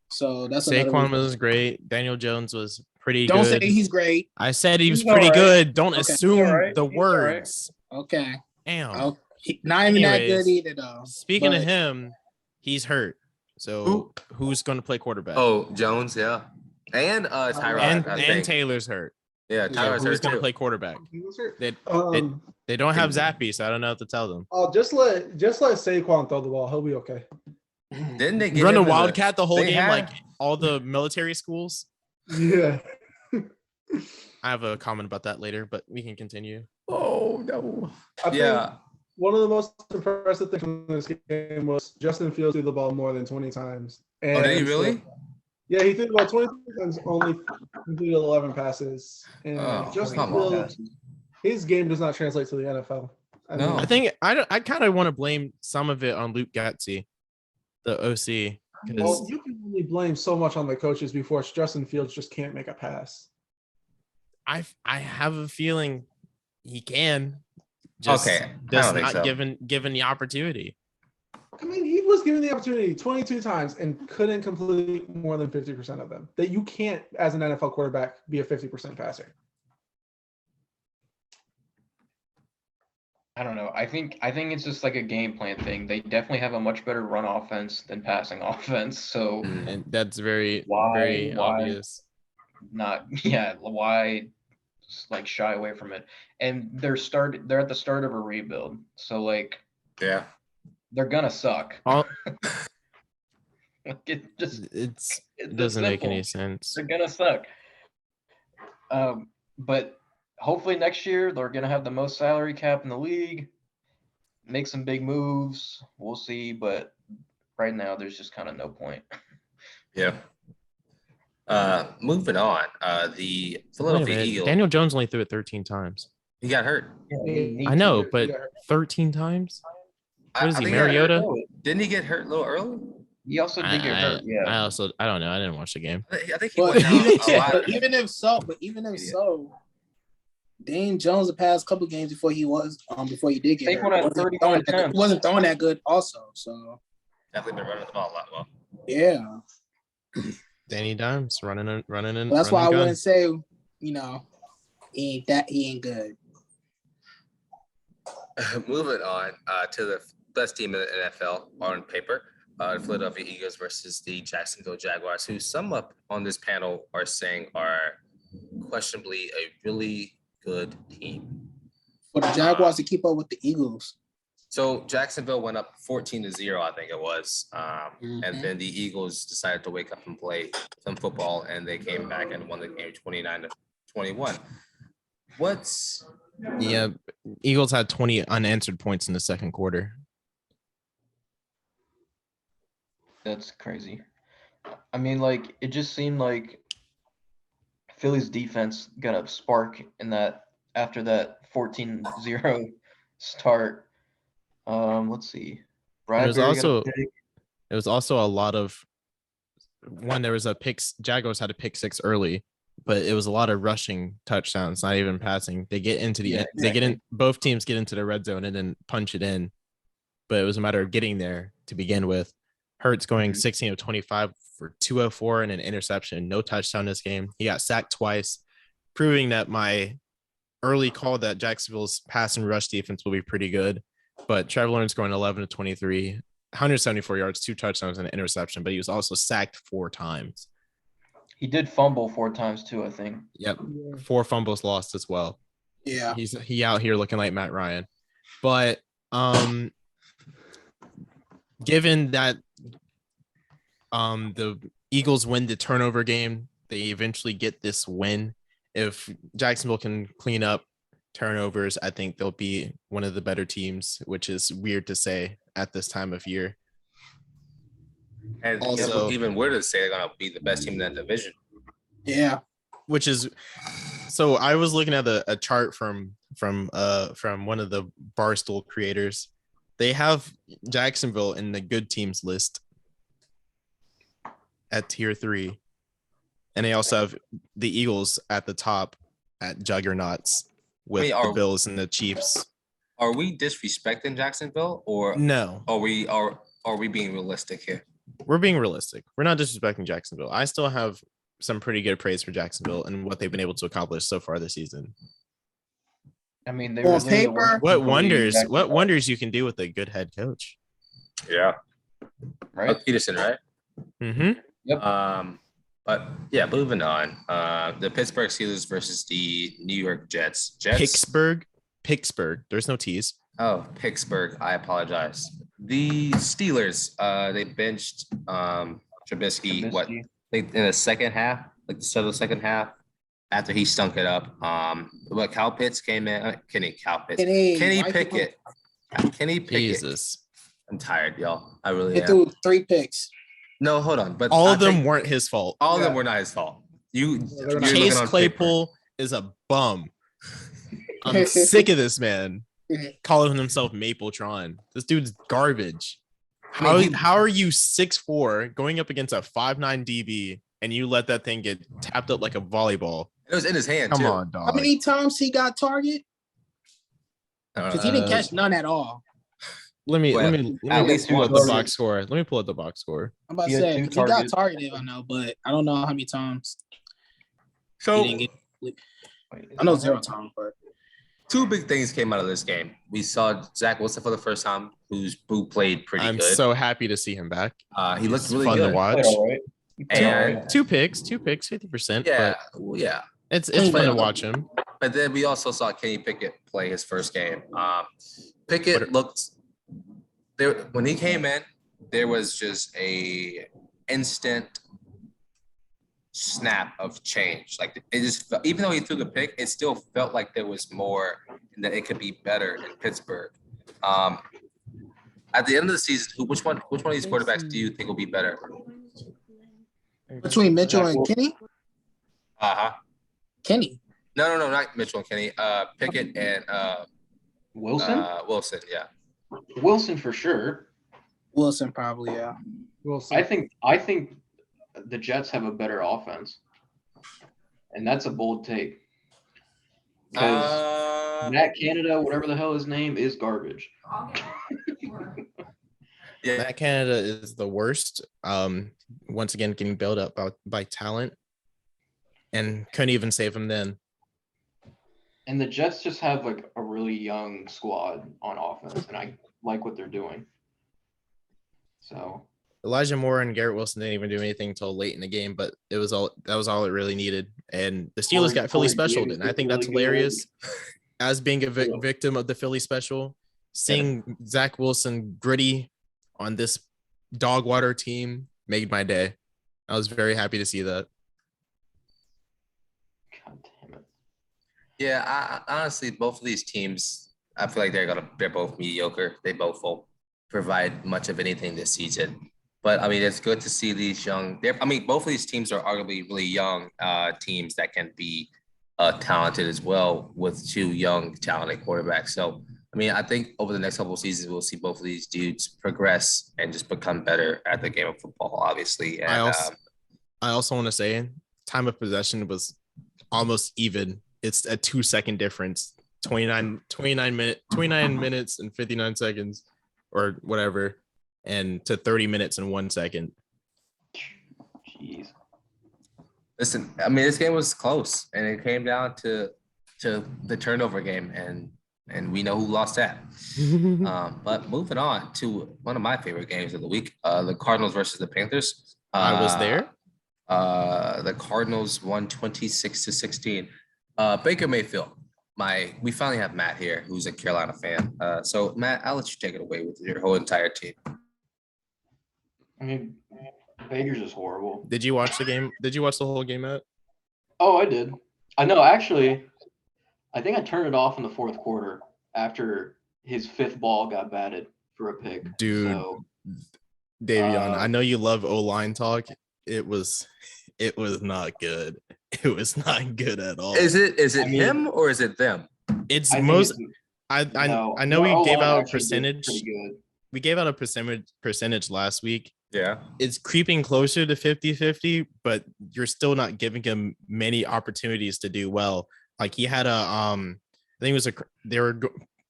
So that's another Saquon reason. was great. Daniel Jones was pretty Don't good. say he's great. I said he was He's pretty all right. good. Don't Okay. assume He's all right. the He's all right. words. Okay. Damn. Oh, not even that good Anyways, either, though. Speaking of But him, he's hurt. So who's going to play quarterback? Oh, Jones, yeah. And Tyrod, I and think. Taylor's hurt. Yeah, So Tyrod's who's hurt going to too. play quarterback? He was hurt. They don't have Zappy, so I don't know what to tell them. Oh, just let Saquon throw the ball. He'll be okay. Didn't they get Run a him in Wildcat the whole they game had- like all the military schools? Yeah. I have a comment about that later, but we can continue. Oh no. I think Yeah. one of the most impressive things from this game was Justin Fields threw the ball more than 20 times. And Oh, did he really? Yeah, he threw the ball 20 times, only completed 11 passes. And Oh, Justin come on. Fields, his game does not translate to the NFL. No. I think I kind of want to blame some of it on Luke Gatsby, the OC, well, because you can only blame so much on the coaches before Justin Fields just can't make a pass. I have a feeling he can. Just, Okay, I just don't think not so. given the opportunity. I mean, he was given the opportunity 22 times and couldn't complete more than 50% of them. That you can't, as an NFL quarterback, be a 50% passer. I don't know. I think it's just like a game plan thing. They definitely have a much better run offense than passing offense. So And that's very Why- obvious. why like shy away from it? And they're at the start of a rebuild. So like Yeah. they're gonna suck. All, Like, it it that doesn't make any simple. sense. They're gonna suck. But hopefully next year they're gonna have the most salary cap in the league. Make some big moves. We'll see, but right now there's just kind of no point. Yeah. Moving on. The Wait a Philadelphia minute, Eagles. Daniel Jones only threw it 13 times. He got hurt. I know, He but got hurt. 13 times? What is I he, think got hurt. Mariota? Didn't he get hurt a little early? He also did get hurt. Yeah. I don't know. I didn't watch the game. I think he But went down a lot. even if so, Dane Jones the past couple games before he did get Saquon hurt, had 31 attempts. wasn't throwing that good also. So Definitely been running the ball a lot well. yeah, Danny Dimes running in. but that's why I wouldn't say he ain't good. Moving on to the best team in the NFL on paper, the Philadelphia Eagles versus the Jacksonville Jaguars, who some up on this panel are saying are questionably a really good team. For the Jaguars to keep up with the Eagles. So Jacksonville went up 14-0, I think it was. Mhm. And then the Eagles decided to wake up and play some football, and they came back and won the game 29-21. Yeah, Eagles had 20 unanswered points in the second quarter. That's crazy. I mean, like, it just seemed like Philly's defense got a spark in that after that 14-0 start. Let's see. It Bradbury was also a lot of there was Jaguars had a pick six early, but it was a lot of rushing touchdowns, not even passing. They get into both teams get into the red zone and then punch it in. But it was a matter of getting there to begin with. Hurts going 16 of 25 for 204 and an interception, no touchdown this game. He got sacked twice, proving that my early call that Jacksonville's pass and rush defense will be pretty good. But Trevor Lawrence going 11 of 23, 174 yards, 2 touchdowns and an interception, but he was also sacked 4 times. He did fumble 4 times too, I think. Yep. 4 fumbles lost as well. Yeah. He out here looking like Matt Ryan. But given that the Eagles win the turnover game, they eventually get this win. If Jacksonville can clean up turnovers, I think they'll be one of the better teams, which is weird to say at this time of year. And Also- even weirder to say they're going to be the best team in that division. Yeah. Which is so I was looking at a chart from one of the Barstool creators. They have Jacksonville in the good teams list at tier 3. And they also have the Eagles at the top at juggernauts with the Bills and the Chiefs. Are we disrespecting Jacksonville, or No, are we being realistic here? we're being realistic. We're not disrespecting Jacksonville. I still have some pretty good praise for Jacksonville and what they've been able to accomplish so far this season. I mean, they On were literally the paper- worst What team in the league wonders? back to What back, wonders you can do with a good head coach? Yeah. right? Peterson, right? Mm-hmm. But yeah, moving on. The Pittsburgh Steelers versus the New York Jets. Pittsburgh. There's no T's. Oh, Pittsburgh. I apologize. The Steelers. They benched Trubisky. What? In the second half, like the start of the second half, after he stunk it up. But Cal Pitts came in. Kenny Pickett. Kenny Pickett. Jesus. I'm tired, y'all. I really He am. threw 3 picks. No, hold on. But All I of them think weren't his fault. all of them Yeah. were not his fault. You're they're not. looking Chase on Claypool is a bum. I'm sick of this man calling himself Mapletron. This dude's garbage. I mean, How are you 6'4" going up against a 5'9" DB and you let that thing get tapped up like a volleyball? It was in his hand, Come too. on, dog. How many times he got target? Because he didn't catch none at all. Let me Well, at least pull up one the target. box score. Let me pull up the box score. I'm about He to had say, 2 'cause he got targets. targeted, I know, but I don't know how many times So he didn't get. Wait, is I know that 0 right? times, but two big things came out of this game. We saw Zach Wilson for the first time, who played pretty I'm good. so happy to see him back. He looked It's really fun good. to watch. Played all right. He played all And- right. Two picks, 50%. Yeah, But well, yeah. it's Clean fun to up. watch him. But then we also saw Kenny Pickett play his first game. Pickett looked there when he came in. There was just a instant snap of change. Like it just felt, even though he threw the pick, it still felt like there was more and that it could be better in Pittsburgh. At the end of the season, which one of these quarterbacks do you think will be better? between Mitchell and Kenny, Kenny. No, not Mitchell and Kenny. Pickett and Wilson? Wilson. Yeah. Wilson for sure. Wilson probably, yeah. We'll see. I think the Jets have a better offense, and that's a bold take. Because Matt Canada, whatever the hell his name, is garbage. Yeah. Matt Canada is the worst. Once again, getting bailed up by talent, and couldn't even save him then. And the Jets just have like a really young squad on offense, and I like what they're doing. So Elijah Moore and Garrett Wilson didn't even do anything until late in the game, but that was all it really needed. And the Steelers got Philly specialed, and I think that's hilarious. As being a victim of the Philly special, seeing Zach Wilson gritty on this dog water team made my day. I was very happy to see that. God damn it. Yeah, I honestly, both of these teams, I feel like they're both mediocre. They both won't provide much of anything this season. But I mean, it's good to see these young. Both of these teams are arguably really young teams that can be talented as well with two young, talented quarterbacks. So I mean, I think over the next couple of seasons, we'll see both of these dudes progress and just become better at the game of football. Obviously, and I also want to say, time of possession was almost even. It's a 2-second difference. 29 minutes and 59 seconds or whatever, and to 30 minutes and 1 second. Jeez. Listen, I mean, this game was close, and it came down to the turnover game, and we know who lost that. But moving on to one of my favorite games of the week, the Cardinals versus the Panthers. I was there. The Cardinals won 26-16. Baker Mayfield. We finally have Matt here, who's a Carolina fan. So Matt, I'll let you take it away with your whole entire team. I mean, Baker's just horrible. Did you watch the game? Did you watch the whole game, Matt? Oh, I did. I know. Actually, I think I turned it off in the fourth quarter after his fifth ball got batted for a pick. Dude, So, Davion, I know you love O-line talk. It was not good. It was not good at all. Is it I mean- him or is it them? It's I think most. it's- I no, know we the gave O-line out a actually did percentage. pretty good. We gave out a percentage last week. Yeah. It's creeping closer to 50-50, but you're still not giving him many opportunities to do well. Like he had I think it was they were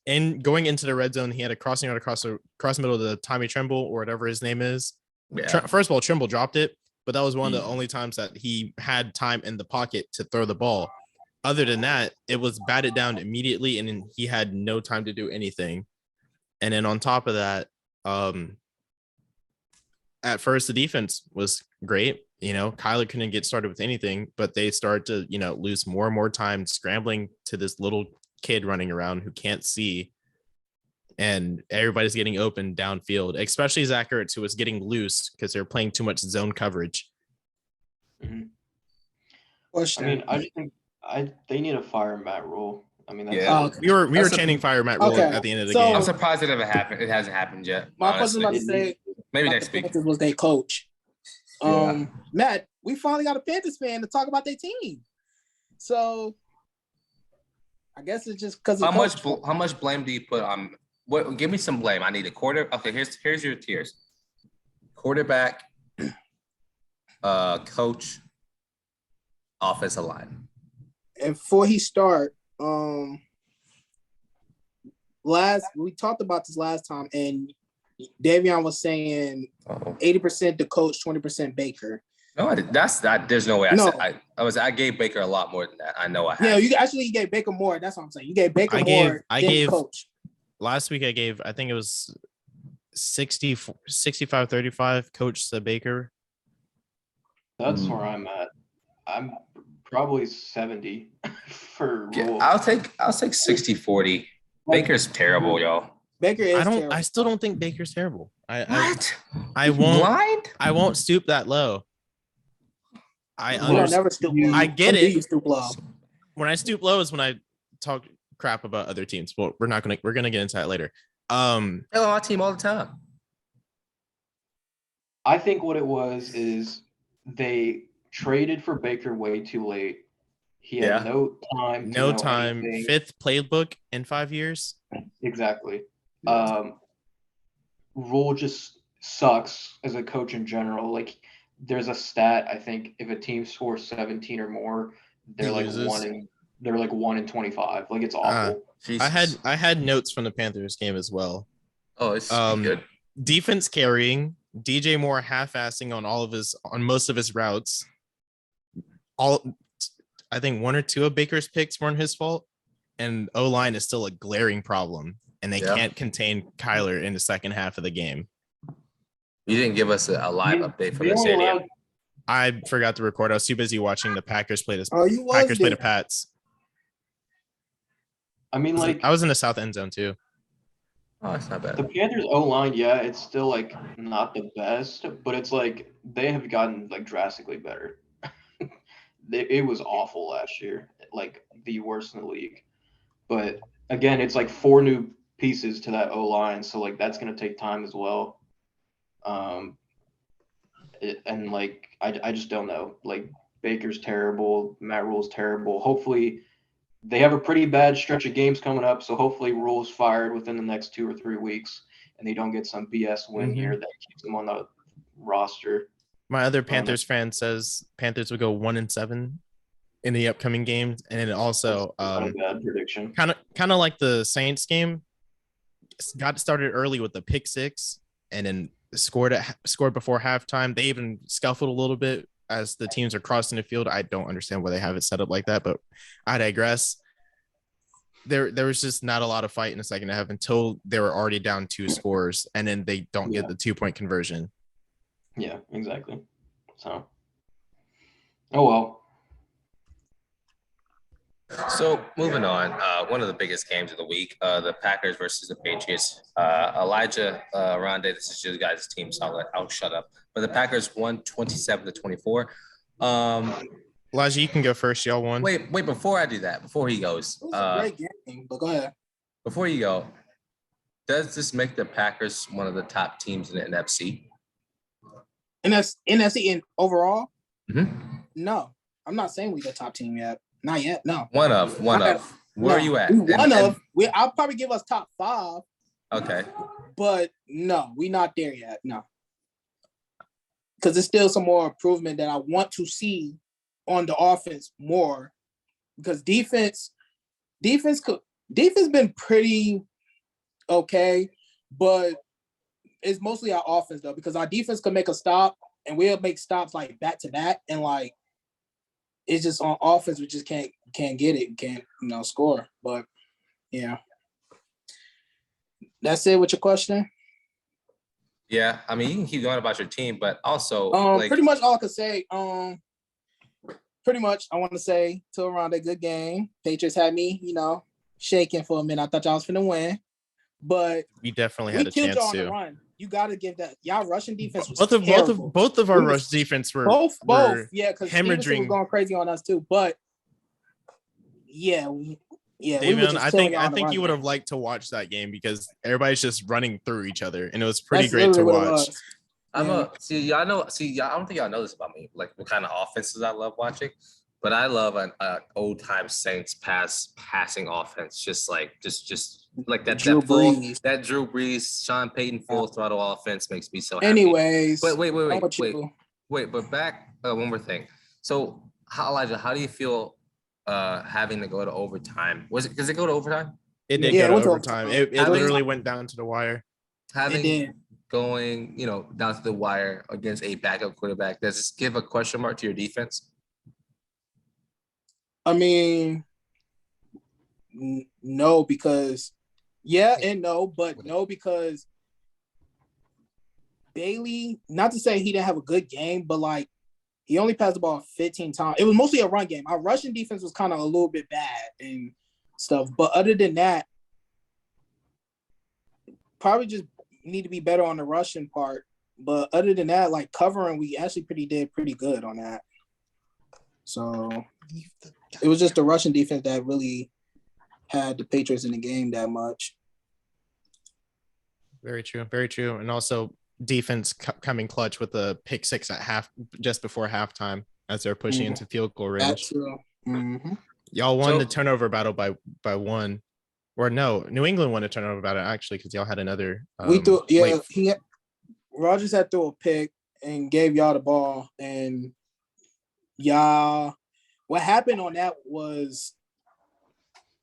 going into the red zone. He had a crossing out across the middle of the Tommy Tremble or whatever his name is. Yeah. First of all, Tremble dropped it. but that was one of the only times that he had time in the pocket to throw the ball. Other than that, it was batted down immediately, and then he had no time to do anything. And then on top of that, at first the defense was great. Kyler couldn't get started with anything, but they started to, lose more and more time scrambling to this little kid running around who can't see. And everybody's getting open downfield, especially Zach Ertz, who was getting loose because they're playing too much zone coverage. Mm-hmm. I mean, I just think they need to fire Matt Rule. I mean, that's we were chanting fire Matt Rule at the end of the game. I'm surprised it ever happened. It hasn't happened yet. My question about to say maybe next week was their coach. Matt, we finally got a Panthers fan to talk about their team. So I guess it's just because how much blame do you put on? What? Give me some blame. I need a quarter. Okay, here's your tiers: quarterback, coach, offensive line. And before he start, we talked about this last time, and Davion was saying 80% the coach, 20% Baker. No, that's not. There's no way. I gave Baker a lot more than that. I know I have. Yeah, you gave Baker more. That's what I'm saying. You gave Baker more than coach. Last week I think it was 65-35 coach to Baker. That's where I'm at. I'm probably 70 for Rule. I'll take 60-40. Baker's terrible, y'all. Baker is terrible. I still don't think Baker's terrible. What? I won't stoop that low. I get it. Stoop low. When I stoop low is when I talk crap about other teams. Well, we're gonna get into that later. Hello, our team all the time. I think what it was is they traded for Baker way too late. He had no time. Anything. Fifth playbook in 5 years. Exactly. Rule just sucks as a coach in general. Like, there's a stat, I think, if a team scores 17 or more, they're like 1 in 25. Like, it's awful. I had notes from the Panthers game as well. Oh, it's good. Defense carrying, DJ Moore half-assing on most of his routes. I think 1 or 2 of Baker's picks weren't his fault, and O-line is still a glaring problem, and they can't contain Kyler in the second half of the game. You didn't give us a live update from the stadium. I forgot to record. I was too busy watching the Packers play the Pats. I mean, like, I was in the south end zone too. Oh, it's not bad. The Panthers O-line, it's still like not the best, but it's like they have gotten like drastically better. It was awful last year, like the worst in the league. But again, it's like 4 new pieces to that O-line, so like that's gonna take time as well. And like I just don't know. Like, Baker's terrible, Matt Rule's terrible. Hopefully, they have a pretty bad stretch of games coming up, so hopefully Rule's fired within the next 2 or 3 weeks, and they don't get some BS win here that keeps them on the roster. My other Panthers fan says Panthers would go 1-7 in the upcoming games, and it also not a bad prediction. Kind of like the Saints game. Got started early with the pick 6, and then scored before halftime. They even scuffled a little bit as the teams are crossing the field. I don't understand why they have it set up like that, but I digress. There was just not a lot of fight in the second half until they were already down 2 scores, and then they don't get the 2-point conversion. Yeah, exactly. So, oh well. So moving on, one of the biggest games of the week, the Packers versus the Patriots. Elijah, Oronde, this is your guys' team, so I'll shut up. But the Packers won 27-24. Elijah, you can go first. Y'all won. Wait, before I do that, before he goes. It was a great game, but go ahead. Before you go, does this make the Packers one of the top teams in the NFC? NFC in overall? Mm-hmm. No, I'm not saying we're the top team yet. Not yet. No. One of. Where are you at? I'll probably give us top 5. Okay. But no, we're not there yet. No. Because there's still some more improvement that I want to see on the offense more. Because defense been pretty okay, but it's mostly our offense though, because our defense could make a stop and we'll make stops like back to back, and like it's just on offense we just can't get it, can't score. But yeah, that's it with your question. Yeah, I mean, you can keep going about your team, but also pretty much all I could say. Pretty much I want to say to Oronde, a good game. Patriots had me, shaking for a minute. I thought y'all was finna win, but we definitely had a chance y'all on to the run. You got to give that. Y'all rushing defense was both of our rush defense were both. Yeah, because Stevenson was hemorrhaging. going crazy on us too. But yeah, Davion, we were just I killing think y'all on the you run. would have liked to watch that game because everybody's just running through each other, and it was pretty That's great to literally what it watch. was. y'all I don't think y'all know this about me, like what kind of offenses I love watching, but I love an old time Saints passing offense, just like that Drew Brees. that Drew Brees, Sean Payton full throttle offense makes me so happy. Anyways, but but back one more thing. So Elijah, how do you feel having to go to overtime? Does it go to overtime? It did go to overtime. It literally went down to the wire. Going, down to the wire against a backup quarterback, does this give a question mark to your defense? I mean, no, because because Bailey, not to say he didn't have a good game, but like he only passed the ball 15 times. It was mostly a run game. Our rushing defense was kind of a little bit bad and stuff. But other than that, probably just need to be better on the rushing part. But other than that, like covering, we actually did pretty good on that. So it was just the rushing defense that really had the Patriots in the game that much. Very true. Very true. And also defense coming clutch with a pick six at just before halftime as they're pushing into field goal range. That's true. Mm-hmm. Y'all won the turnover battle by one. Or no, New England won a turnover battle actually because y'all had another. Rodgers had threw a pick and gave y'all the ball, and y'all. What happened on that was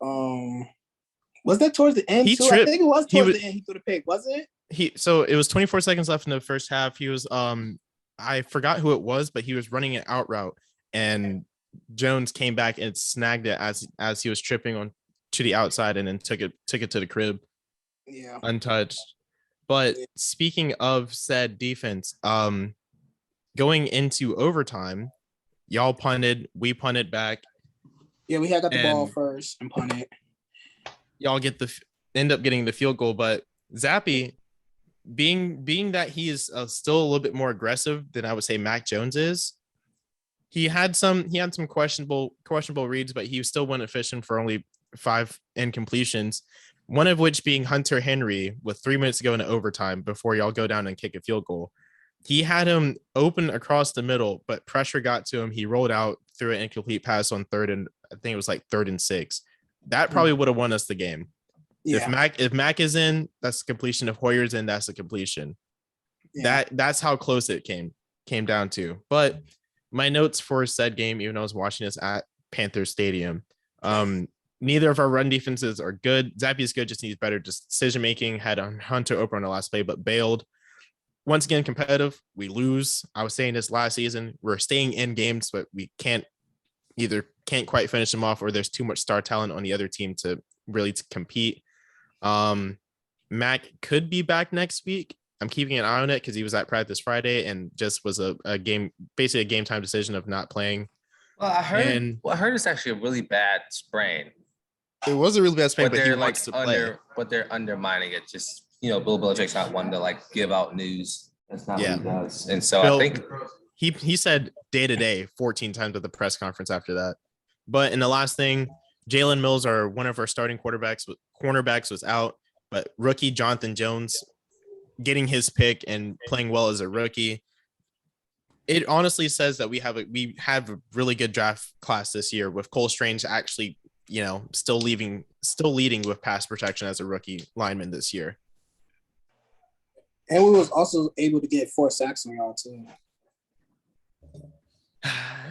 that towards the end? He too? tripped. I think it was towards the end. He threw the pick, wasn't it? So it was 24 seconds left in the first half. He was I forgot who it was, but he was running an out route, and Jones came back and snagged it as he was tripping on to the outside and then took it to the crib. Yeah. Untouched. But speaking of said defense, going into overtime, y'all punted, we punted back. Yeah, we had got the ball first and punted. Y'all end up getting the field goal, but Zappy, being that he is still a little bit more aggressive than I would say Mac Jones is, he had some questionable reads, but he still went efficient for only 5 incompletions, one of which being Hunter Henry with 3 minutes to go into overtime before y'all go down and kick a field goal. He had him open across the middle, but pressure got to him. He rolled out, threw an incomplete pass on third and I think it was like 3rd and 6. That probably would have won us the game. Yeah. If Mac is in, that's a completion. If Hoyer's in, that's a completion. Yeah. That's how close it came down to. But my notes for said game, even though I was watching this at Panthers Stadium, neither of our run defenses are good. Zappy is good, just needs better decision making. Had Hunter open on the last play, but bailed. Once again, competitive. We lose. I was saying this last season. We're staying in games, but we can't quite finish them off, or there's too much star talent on the other team to really compete. Mac could be back next week. I'm keeping an eye on it because he was at practice Friday and just was a game time decision of not playing. Well, I heard it's actually a really bad sprain. It was a really bad sprain, but he wants to play. But they're undermining it. Just, Bill Belichick's not one to like give out news. That's not what he does. And so I think he said day to day 14 times at the press conference after that. But in the last thing, Jalen Mills, one of our starting cornerbacks, was out, but rookie Jonathan Jones getting his pick and playing well as a rookie. It honestly says that we have a really good draft class this year, with Cole Strange actually, still leading with pass protection as a rookie lineman this year. And we was also able to get 4 sacks on y'all too.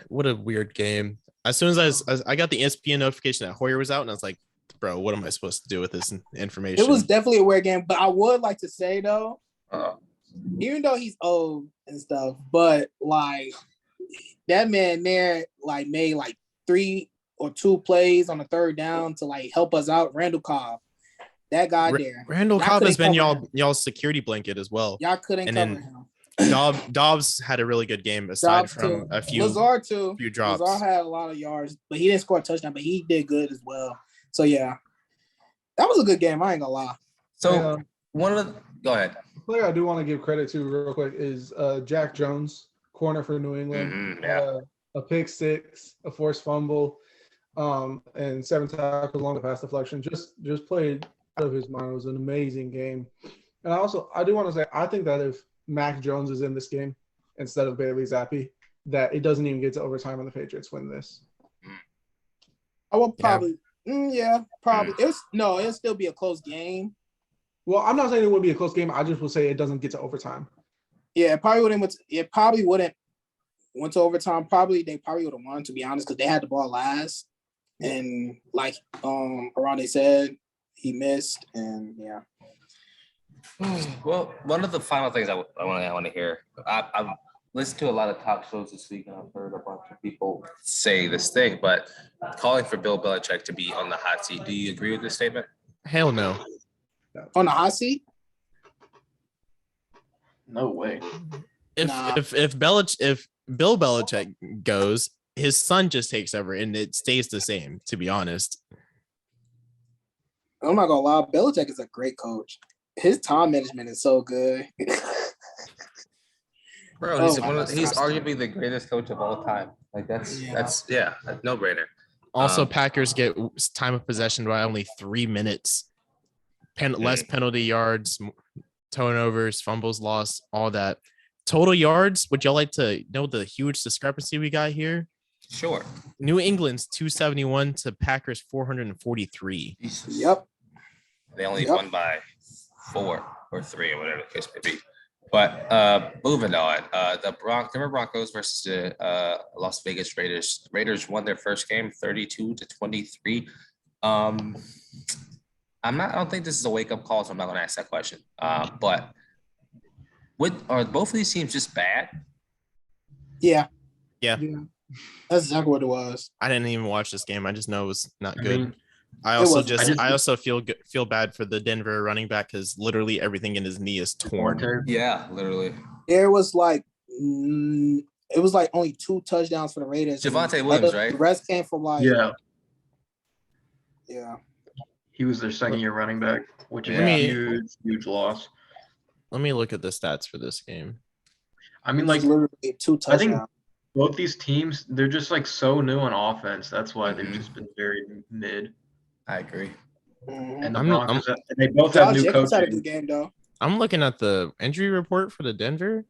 What a weird game. As soon as I got the ESPN notification that Hoyer was out, and I was like, bro, what am I supposed to do with this information? It was definitely a weird game, but I would like to say though, even though he's old and stuff, but like that man there like made like 3 or 2 plays on the third down to like help us out. Randall Cobb, that guy there. Randall Y'all Cobb has couldn't been cover him. y'all's security blanket as well. Y'all couldn't And cover then him. Dobbs had a really good game aside Dobbs from too. a few Lazard too. few drops. Lazard had a lot of yards, but he didn't score a touchdown, but he did good as well. So yeah, that was a good game. I ain't gonna lie. So go ahead. The player I do want to give credit to real quick is Jack Jones, corner for New England. A pick six, a forced fumble, and 7 tackles along the pass deflection. Just played out of his mind. It was an amazing game. And I do want to say, I think that if Mac Jones is in this game instead of Bailey Zappi, that it doesn't even get to overtime and the Patriots win this. I will probably, probably. It'll still be a close game. Well, I'm not saying it would be a close game. I just will say it doesn't get to overtime. Yeah, it probably wouldn't went to overtime. They probably would have won, to be honest, because they had the ball last. And like Oronde said, he missed, and yeah. Well, one of the final things I want to hear. I've listened to a lot of talk shows this week, and I've heard a bunch of people say this thing, but calling for Bill Belichick to be on the hot seat. Do you agree with this statement? Hell no. On the hot seat? No way. If Bill Belichick goes, his son just takes over and it stays the same, to be honest. I'm not gonna lie, Belichick is a great coach. His time management is so good. Bro, he's arguably the greatest coach of all time. Like that's a no-brainer. Also, Packers get time of possession by only 3 minutes. Less penalty yards, turnovers, fumbles lost, all that. Total yards, would y'all like to know the huge discrepancy we got here? Sure. New England's 271 to Packers 443. Yep. They only won by 4 or 3 or whatever the case may be. But moving on, the Denver Broncos versus the Las Vegas Raiders. Raiders won their first game 32-23. I don't think this is a wake-up call, so I'm not going to ask that question. But are both of these teams just bad? Yeah. That's exactly what it was. I didn't even watch this game. I just know it was not good. mean, I also feel bad for the Denver running back because literally everything in his knee is torn. Yeah, literally. It was like only 2 touchdowns for the Raiders. Javonte Williams, right? The rest came from like yeah. He was their second-year running back, which is a huge loss. Let me look at the stats for this game. I mean, like literally 2 touchdowns. I think both these teams, they're just like so new on offense. That's why they've just been very mid. I agree. And the Broncos, they both have new coaches. Had a good game though. I'm looking at the injury report for the Denver.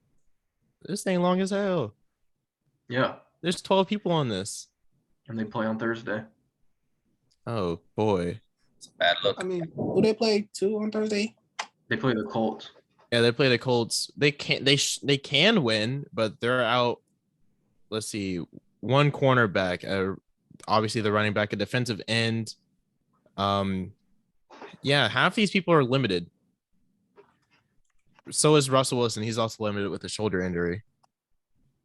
This thing long as hell. Yeah. There's 12 people on this. And they play on Thursday. Oh boy. It's a bad look. I mean, who they play 2 on Thursday? They play the Colts. Yeah, they play the Colts. They can win, but they're out. Let's see, 1 cornerback, obviously the running back, a defensive end. Half these people are limited. So is Russell Wilson. He's also limited with a shoulder injury.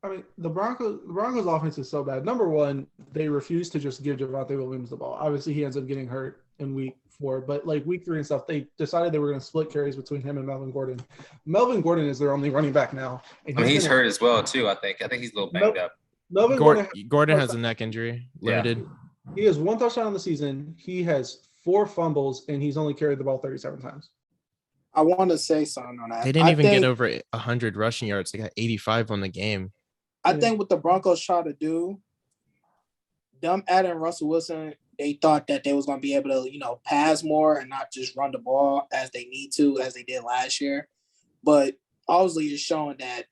I mean, the Broncos offense is so bad. Number one, they refuse to just give Javonte Williams the ball. Obviously, he ends up getting hurt in week 4, but like week 3 and stuff, they decided they were going to split carries between him and Melvin Gordon. Melvin Gordon is their only running back now. And he's hurt as well too. I think he's a little banged up. Melvin Gordon has a neck injury, limited. Yeah. He has 1 touchdown in the season. He has 4 fumbles, and he's only carried the ball 37 times. I want to say something on that. They didn't even get over 100 rushing yards. They got 85 on the game. I think what the Broncos try to do, them adding Russell Wilson, they thought that they was going to be able to, pass more and not just run the ball as they need to, as they did last year. But obviously it's showing that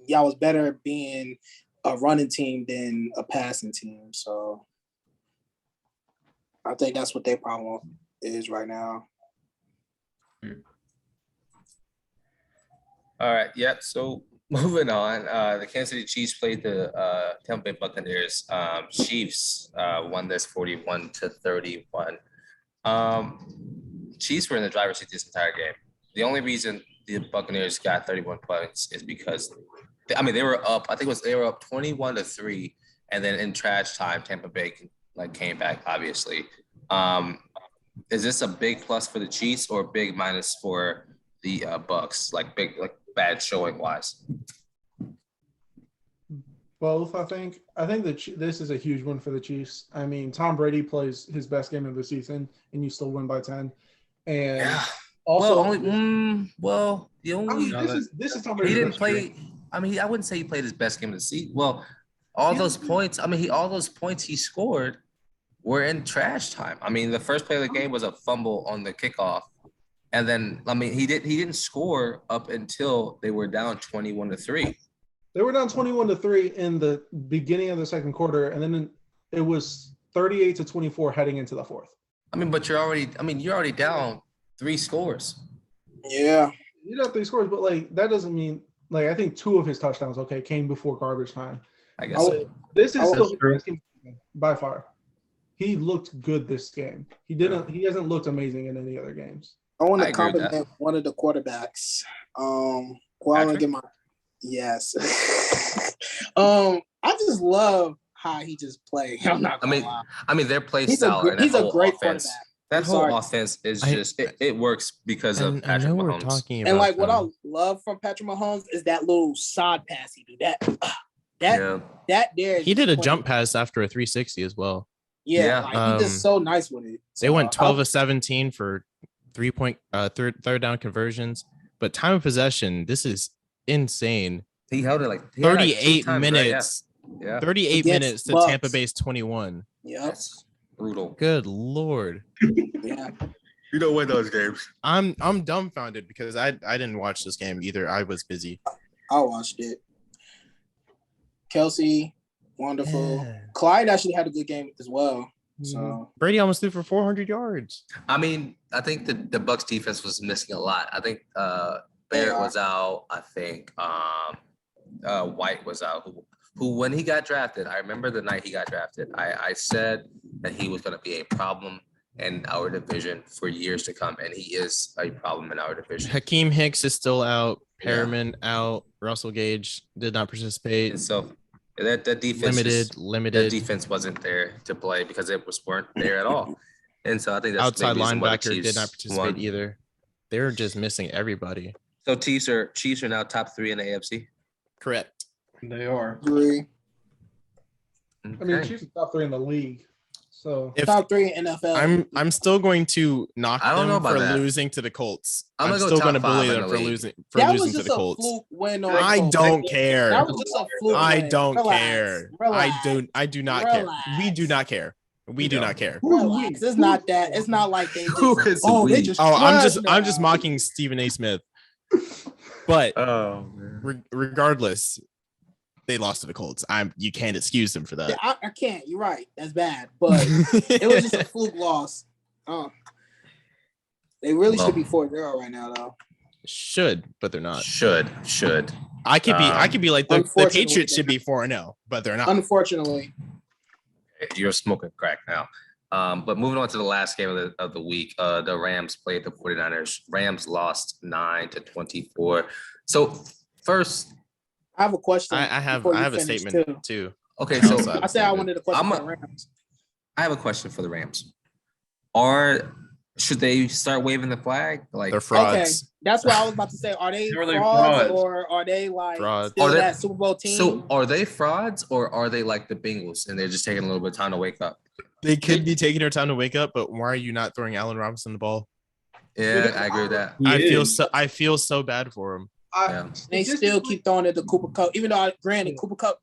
y'all was better being a running team than a passing team. So I think that's what their problem is right now. All right. Yep. So moving on, the Kansas City Chiefs played the Tampa Bay Buccaneers. Chiefs won this 41-31. Chiefs were in the driver's seat this entire game. The only reason the Buccaneers got 31 points is because they were up. I think they were up 21-3, and then in trash time, Tampa Bay came back. Obviously, is this a big plus for the Chiefs or a big minus for the Bucks? Bad showing wise. Both, I think. I think this is a huge one for the Chiefs. I mean, Tom Brady plays his best game of the season, and you still win by 10. And also, this is Tom Brady. He didn't play. I mean, I wouldn't say he played his best game of the season. Well, all those points he scored were in trash time. I mean, the first play of the game was a fumble on the kickoff, and then he didn't score up until they were down 21-3. They were down 21-3 in the beginning of the second quarter, and then it was 38-24 heading into the fourth. I mean, but you're already down 3 scores. Yeah. You're down 3 scores, but that doesn't mean I think 2 of his touchdowns came before garbage time. I guess this is still the best game by far. He looked good this game. He hasn't looked amazing in any other games. I want to compliment one of the quarterbacks. Yes. I just love how he just played. I mean, their play style. He's a great offense. That whole offense is it works because of Patrick Mahomes. And what I love from Patrick Mahomes is that little side pass he do. That there. He did a jump pass after a 360 as well. Yeah. He's just so nice with it. They went 12 of 17 for 3-point third down conversions, but time of possession, this is insane. He held it 38 minutes. Right? Yeah. 38 minutes to Bucks. Tampa Bay's 21. Yep. That's brutal. Good Lord. Yeah. You don't win those games. I'm dumbfounded because I didn't watch this game either. I was busy. I watched it. Kelsey, wonderful. Yeah. Clyde actually had a good game as well. So Brady almost threw for 400 yards. I mean, I think the Bucks defense was missing a lot. I think Barrett was out. I think White was out. Who when he got drafted, I remember the night he got drafted, I said that he was going to be a problem in our division for years to come, and he is a problem in our division. Hakeem Hicks is still out. Perriman out. Russell Gage did not participate. And so that defense limited. That defense wasn't there to play because weren't there at all. And so I think that's outside linebacker did not participate won. either. They're just missing everybody. So Chiefs are now top 3 in the AFC. Correct. They are. agree. I mean, Chiefs are top 3 in the league. So Top 3 in NFL. I'm still going to knock I don't know them about for that. losing to the Colts. I'm I'm gonna go still top going to bully 5 in them the for league. losing to the Colts. Fluke win on I Colts. don't care. That was just a fluke I win. don't Relax. care. Relax. I do not care. Relax. We do not care. We do not care. Relax. It's not that. It's not like they just. Who is Oh, they we? just. Oh, I'm trash just now. mocking Stephen A. Smith. But Oh man. regardless, they lost to the Colts. You can't excuse them for that. Yeah, I can't. You're right. That's bad. But it was just a fluke loss. They really should be 4-0 right now, though. Should, but they're not. Should. I could be like the Unfortunately, Patriots should be 4-0, but they're not. Unfortunately. You're smoking crack now. But moving on to the last game of the week, the Rams played the 49ers. Rams lost 9-24. So first, I have a question. I have before you a finish, statement too. okay, so Also, I said I wanted a question for the Rams. I have a question for the Rams. Should they start waving the flag? Like They're frauds. Okay, that's what I was about to say. Are they They're like frauds frauds. or are they Frauds. still Are they- that Super Bowl team? So are they frauds or are they like the Bengals and they're just taking a little bit of time to wake up? They could be taking their time to wake up, but why are you not throwing Allen Robinson the ball? Yeah, I agree with that. I feel so bad for him. They still keep throwing it to Cooper Kupp, even though granted Cooper Kupp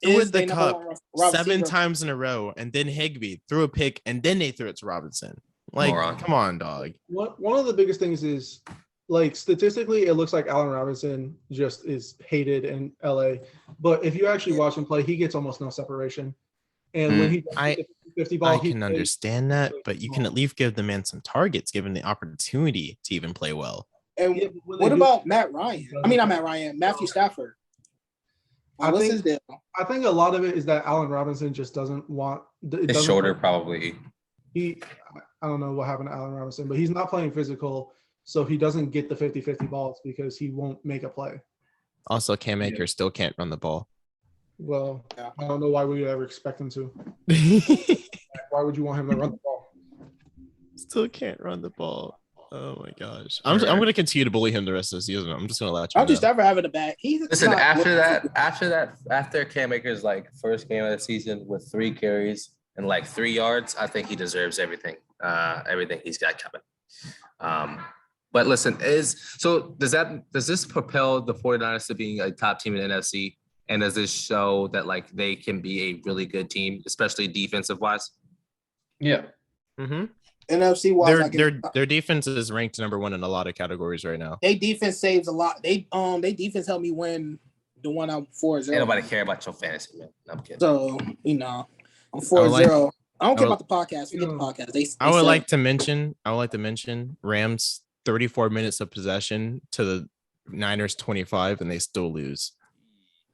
Threw is it the their number cup one wide 7 receiver. times in a row, and then Higbee threw a pick, and then they threw it to Robinson. Like, Moron. come on, dog. one of the biggest things is statistically, it looks like Allen Robinson just is hated in LA. But if you actually watch him play, he gets almost no separation. And when he gets the 50 ball, I can understand that, but you can at least give the man some targets, given the opportunity to even play well. And Yeah, but when what they do- about Matt Ryan? I mean, not Matt Ryan, Matthew Stafford. What's his deal? I think a lot of it is that Allen Robinson just doesn't want. His shoulder probably. I don't know what happened to Allen Robinson, but he's not playing physical. So he doesn't get the 50-50 balls because he won't make a play. Also, Cam Akers still can't run the ball. Well, I don't know why we would ever expect him to. Why would you want him to run the ball? Still can't run the ball. Oh my gosh. I'm going to continue to bully him the rest of the season. I'm just going to let you I'll know. just never have it back. Listen, after Cam Akers like first game of the season with 3 carries and like 3 yards, I think he deserves everything he's got coming. But listen, does this propel the 49ers to being a top team in the NFC? And does this show that like they can be a really good team, especially defensive wise? Yeah. Mm-hmm. NFC wise, their defense is ranked number 1 in a lot of categories right now. They defense saves a lot. They defense helped me win the one I'm 4-0. Ain't nobody care about your fantasy, man. No, I'm kidding. So I'm 4-0. I don't care about the podcast. Forget the podcast. I would like to mention Rams 34 minutes of possession to the Niners 25, and they still lose.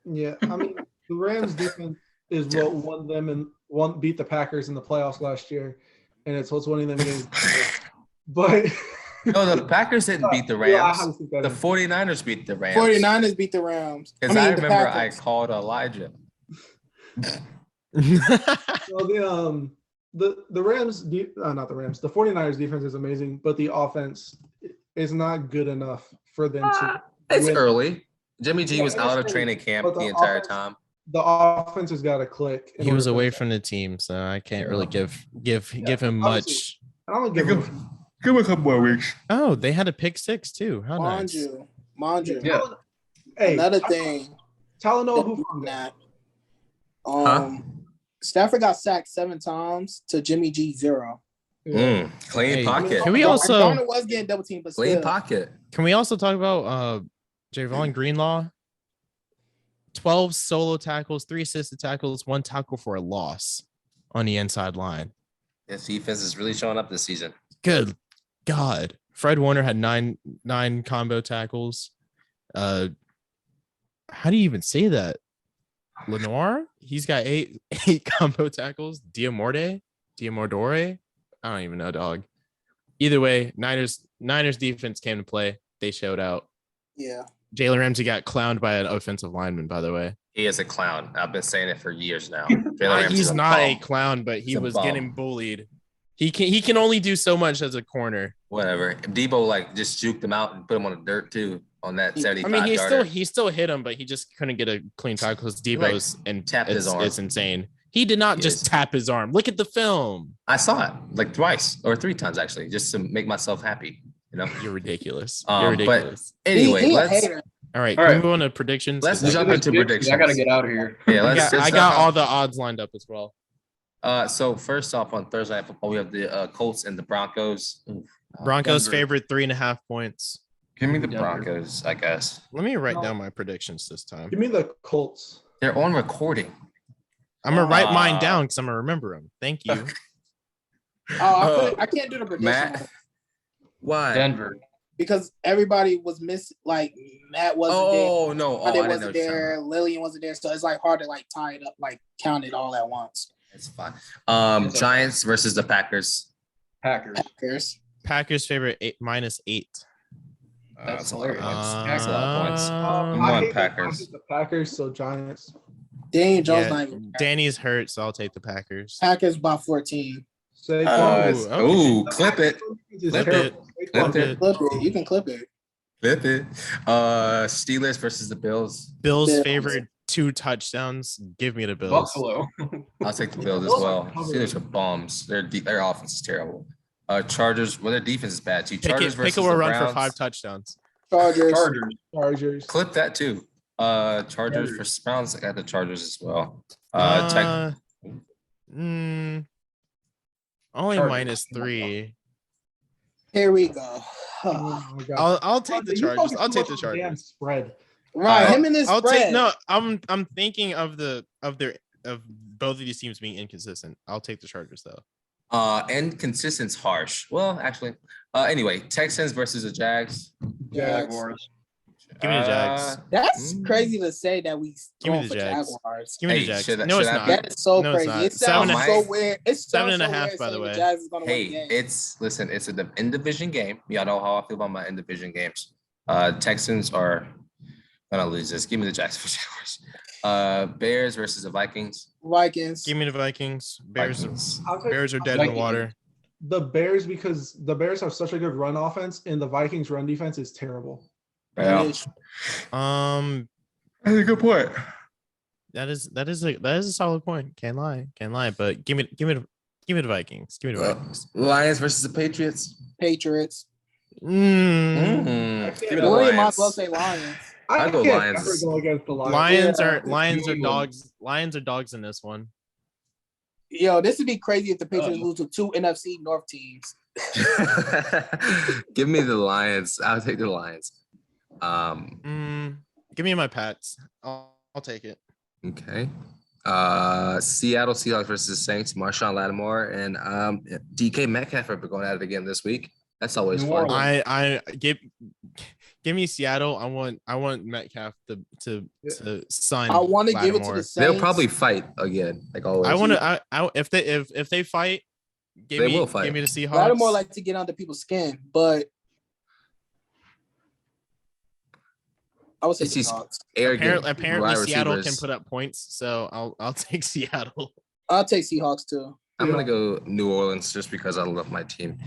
Yeah, I mean the Rams defense is what won them and beat the Packers in the playoffs last year, and it's what's winning them games. But no, the Packers didn't beat the Rams. The 49ers beat the Rams. 49ers beat the Rams. Because I remember I called Elijah. So the Rams, not the Rams, the 49ers defense is amazing, but the offense is not good enough for them to It's win. Early. Jimmy G was out of training camp the entire time. The offense has got to click. He was away from the team, so I can't really give him much. I don't give him a couple more weeks. Oh, they had a pick 6 too. How Mind nice. you. Yeah. Hey, Another thing. Talanoa who from that. Stafford got sacked 7 times to Jimmy G 0. Clean pocket. Can we also Garner was getting double team, but clean still. pocket? Can we also talk about Javon Greenlaw? 12 solo tackles, 3 assisted tackles, 1 tackle for a loss on the inside line. His defense is really showing up this season. Good God. Fred Warner had 9 combo tackles. How do you even say that? Lenoir? He's got 8 combo tackles. Diamordore? I don't even know, dog. Either way, Niners defense came to play. They showed out. Yeah. Jalen Ramsey got clowned by an offensive lineman, by the way. He is a clown. I've been saying it for years now. He's not a clown, but he was getting bullied. He can only do so much as a corner. Whatever. Debo like just juked him out and put him on the dirt too on that 75. I mean, he still hit him, but he just couldn't get a clean tackle because Debo's and tapped his arm. It's insane. He did not just tap his arm. Look at the film. I saw it like twice or 3 times actually, just to make myself happy. You know, You're ridiculous. But anyway, all right. All right. Move on to predictions. Let's jump into predictions. I gotta get out of here. Yeah, I got all the odds lined up as well. So first off, on Thursday Night Football, we have the Colts and the Broncos. Broncos Denver. favorite 3.5 points. Give me the Denver. Broncos, I guess. Let me write down my predictions this time. Give me the Colts. They're on recording. I'm gonna write mine down because I'm gonna remember them. Thank you. I can't do the prediction Matt, why? Denver. because everybody was missing. Like Matt wasn't there. Oh no! Friday I didn't wasn't know. there. Lillian wasn't there, so it's like hard to like tie it up, like count it all at once. It's fine. Giants versus the Packers. Packers. Packers favorite -8. That's a lot of hilarious. points. That's a lot of points. Um, I on, hate Packers. the Packers, so Giants. Daniel Jones yeah, not even. Danny's hurt, so I'll take the Packers. Packers by 14. Saquon. okay. Clip it. is Clip terrible. it. Saquon- Clip it. Clip it. You can clip it. Flip it. Steelers versus the Bills. Bills Bills. favorite 2 touchdowns. Give me the Bills. Buffalo. I'll take the Bills as Bills well. are covered. Steelers are bombs. Their offense is terrible. Chargers. Well, their defense is bad too. Pick Chargers it. versus Pick the a run Browns. for 5 touchdowns. Chargers. Chargers. Clip that too. Chargers versus Browns. I got the Chargers as well. Only Chargers. -3. Here we go. Oh my God. I'll take the You Chargers. focus I'll too take the much on the damn Chargers. Spread. Right, him and his I'll spread. take no. I'm thinking of both of these teams being inconsistent. I'll take the Chargers though. Inconsistent's harsh. Well, actually. Anyway, Texans versus the Jags. Jags. Jaguars. Give me the Jags. That's crazy to say that we Give me going the for Jags. Jaguars. Give me Hey, the Jags. should I- No, it's should I not. be- That is so No, it's crazy. not. It sounds Seven- so weird. It sounds 7.5, so weird by the saying way. the Jags is gonna win the Hey, game. it's an in division game. Y'all know how I feel about my in division games. Texans are gonna lose this. Give me the Jacksonville Jaguars. Bears versus the Vikings. Vikings. Give me the Vikings. Bears. Vikings. Bears are dead in the water. The Bears, because the Bears have such a good run offense, and the Vikings' run defense is terrible. Yeah. That's That's a good point. That is a solid point. Can't lie. But give me the Vikings. Give me the Vikings. Lions versus the Patriots. Patriots. Give me the William might as well Lions. say Lions. I go can't Lions. ever go against the Lions. Lions are New England. dogs. Lions are dogs in this one. Yo, this would be crazy if the Patriots lose to 2 NFC North teams. Give me the Lions. I'll take the Lions. Give me my Pats. I'll take it. Okay. Seattle Seahawks versus the Saints. Marshawn Lattimore and DK Metcalf are going at it again this week. That's always New fun. Orleans. I give me Seattle. I want Metcalf to sign. I want to give it to Lattimore. the Saints. They'll probably fight again, like always. I want to. If they fight, They will fight. Give me the Seahawks. Lattimore like to get under people's skin, but I would say It's these Seahawks. arrogant Apparently wide Seattle receivers. can put up points, so I'll take Seattle. I'll take Seahawks too. I'm gonna go New Orleans just because I love my team.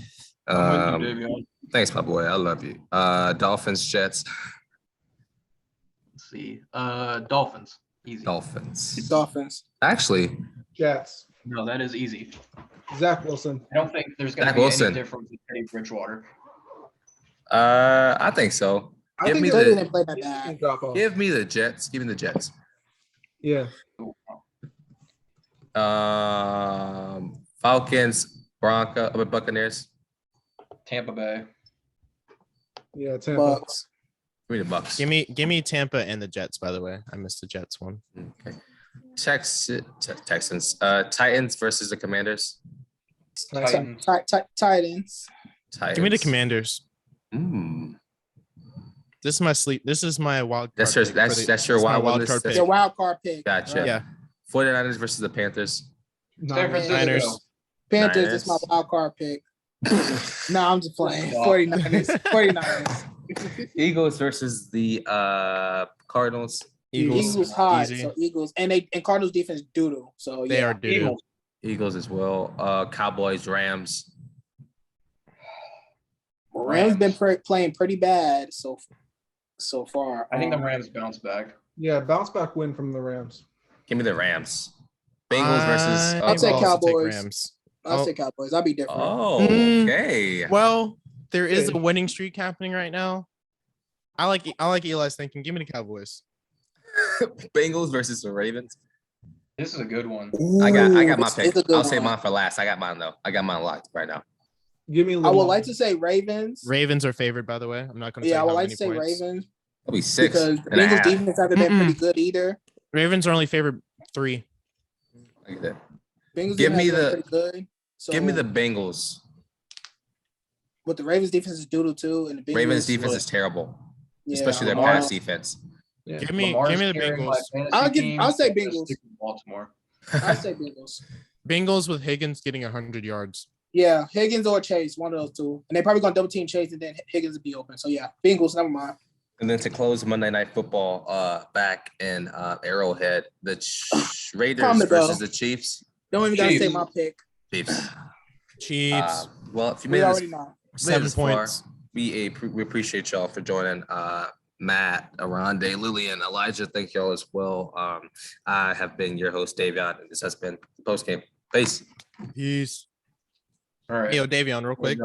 I'm with you, Davion. Thanks, my boy. I love you. Dolphins, Jets, Let's see. Dolphins. Easy. Dolphins. Actually, Jets. No, that is easy. Zach Wilson. I don't think there's going to Zach be Wilson. any difference with Teddy Bridgewater. I think so. I Give think me they They didn't the play that He can bad. drop off. give me the Jets. Give me the Jets. Yeah. Falcons, Buccaneers. Tampa Bay. Yeah. Tampa. Bucks. Give me the Bucks. Give me Tampa and the Jets. By the way, I missed the Jets one. Okay. Texans. Titans versus the Commanders. Titans. Titans. Titans. Give me the Commanders. This This is my wild card. That's your pick that's your my wild wild list. card That's- pick. Your wild card pick. Gotcha. Right. Yeah. 49ers versus the Panthers. San Francisco. Niners. Panthers is my Niners. wild card pick. No, I'm just playing. Wow. 49ers. 49ers. Eagles versus the Cardinals. Eagles hot. Easy. So Eagles and Cardinals defense doodle. So They yeah. are doo. Eagles. Eagles as well. Cowboys, Rams. Rams been playing pretty bad so far. I think the Rams bounce back. Yeah. Bounce back win from the Rams. Give me the Rams. Bengals versus. I I'll take will also Cowboys. Rams. I'll say Cowboys. I'll be different. Oh, Mm. okay. Well, there is a winning streak happening right now. I like Eli's thinking. Give me the Cowboys. Bengals versus the Ravens. This is a good one. I got my This pick. is a good I'll save one. mine for last. I got mine though. I got mine locked right now. Give me. I would Lamar. like to say Ravens. Ravens are favored, by the way. I'm not going to. Yeah, I would how like many to say points. Ravens That'll be 6 because the and a Bengals half. defense hasn't been pretty good either. Ravens are only favored 3. Look at that. Bengals Give defense me has been the- pretty good. So Give me the Bengals. But the Ravens defense is doodle too, and the Bengals, Ravens defense is terrible, yeah, especially their Lamar- pass defense. Yeah. Give me Lamar's the carrying my Bengals. fantasy I'll team, say so I'm gonna Bengals. stick with Baltimore. I say Bengals. Bengals with Higgins getting 100 yards. Yeah, Higgins or Chase, one of those two, and they probably gonna double team Chase, and then Higgins will be open. So yeah, Bengals. Never mind. And then to close Monday Night Football, back in Arrowhead, the Raiders Time to go. versus the Chiefs. Don't even gotta say Chiefs. my pick. Chiefs. Chiefs. Well, if you We made already this, know. 7 points. we appreciate y'all for joining. Matt, Oronde, Lillian, Elijah, thank y'all as well. I have been your host, Davion, and this has been Post Game. Peace. Peace. All right. Hey, yo, Davion, real quick.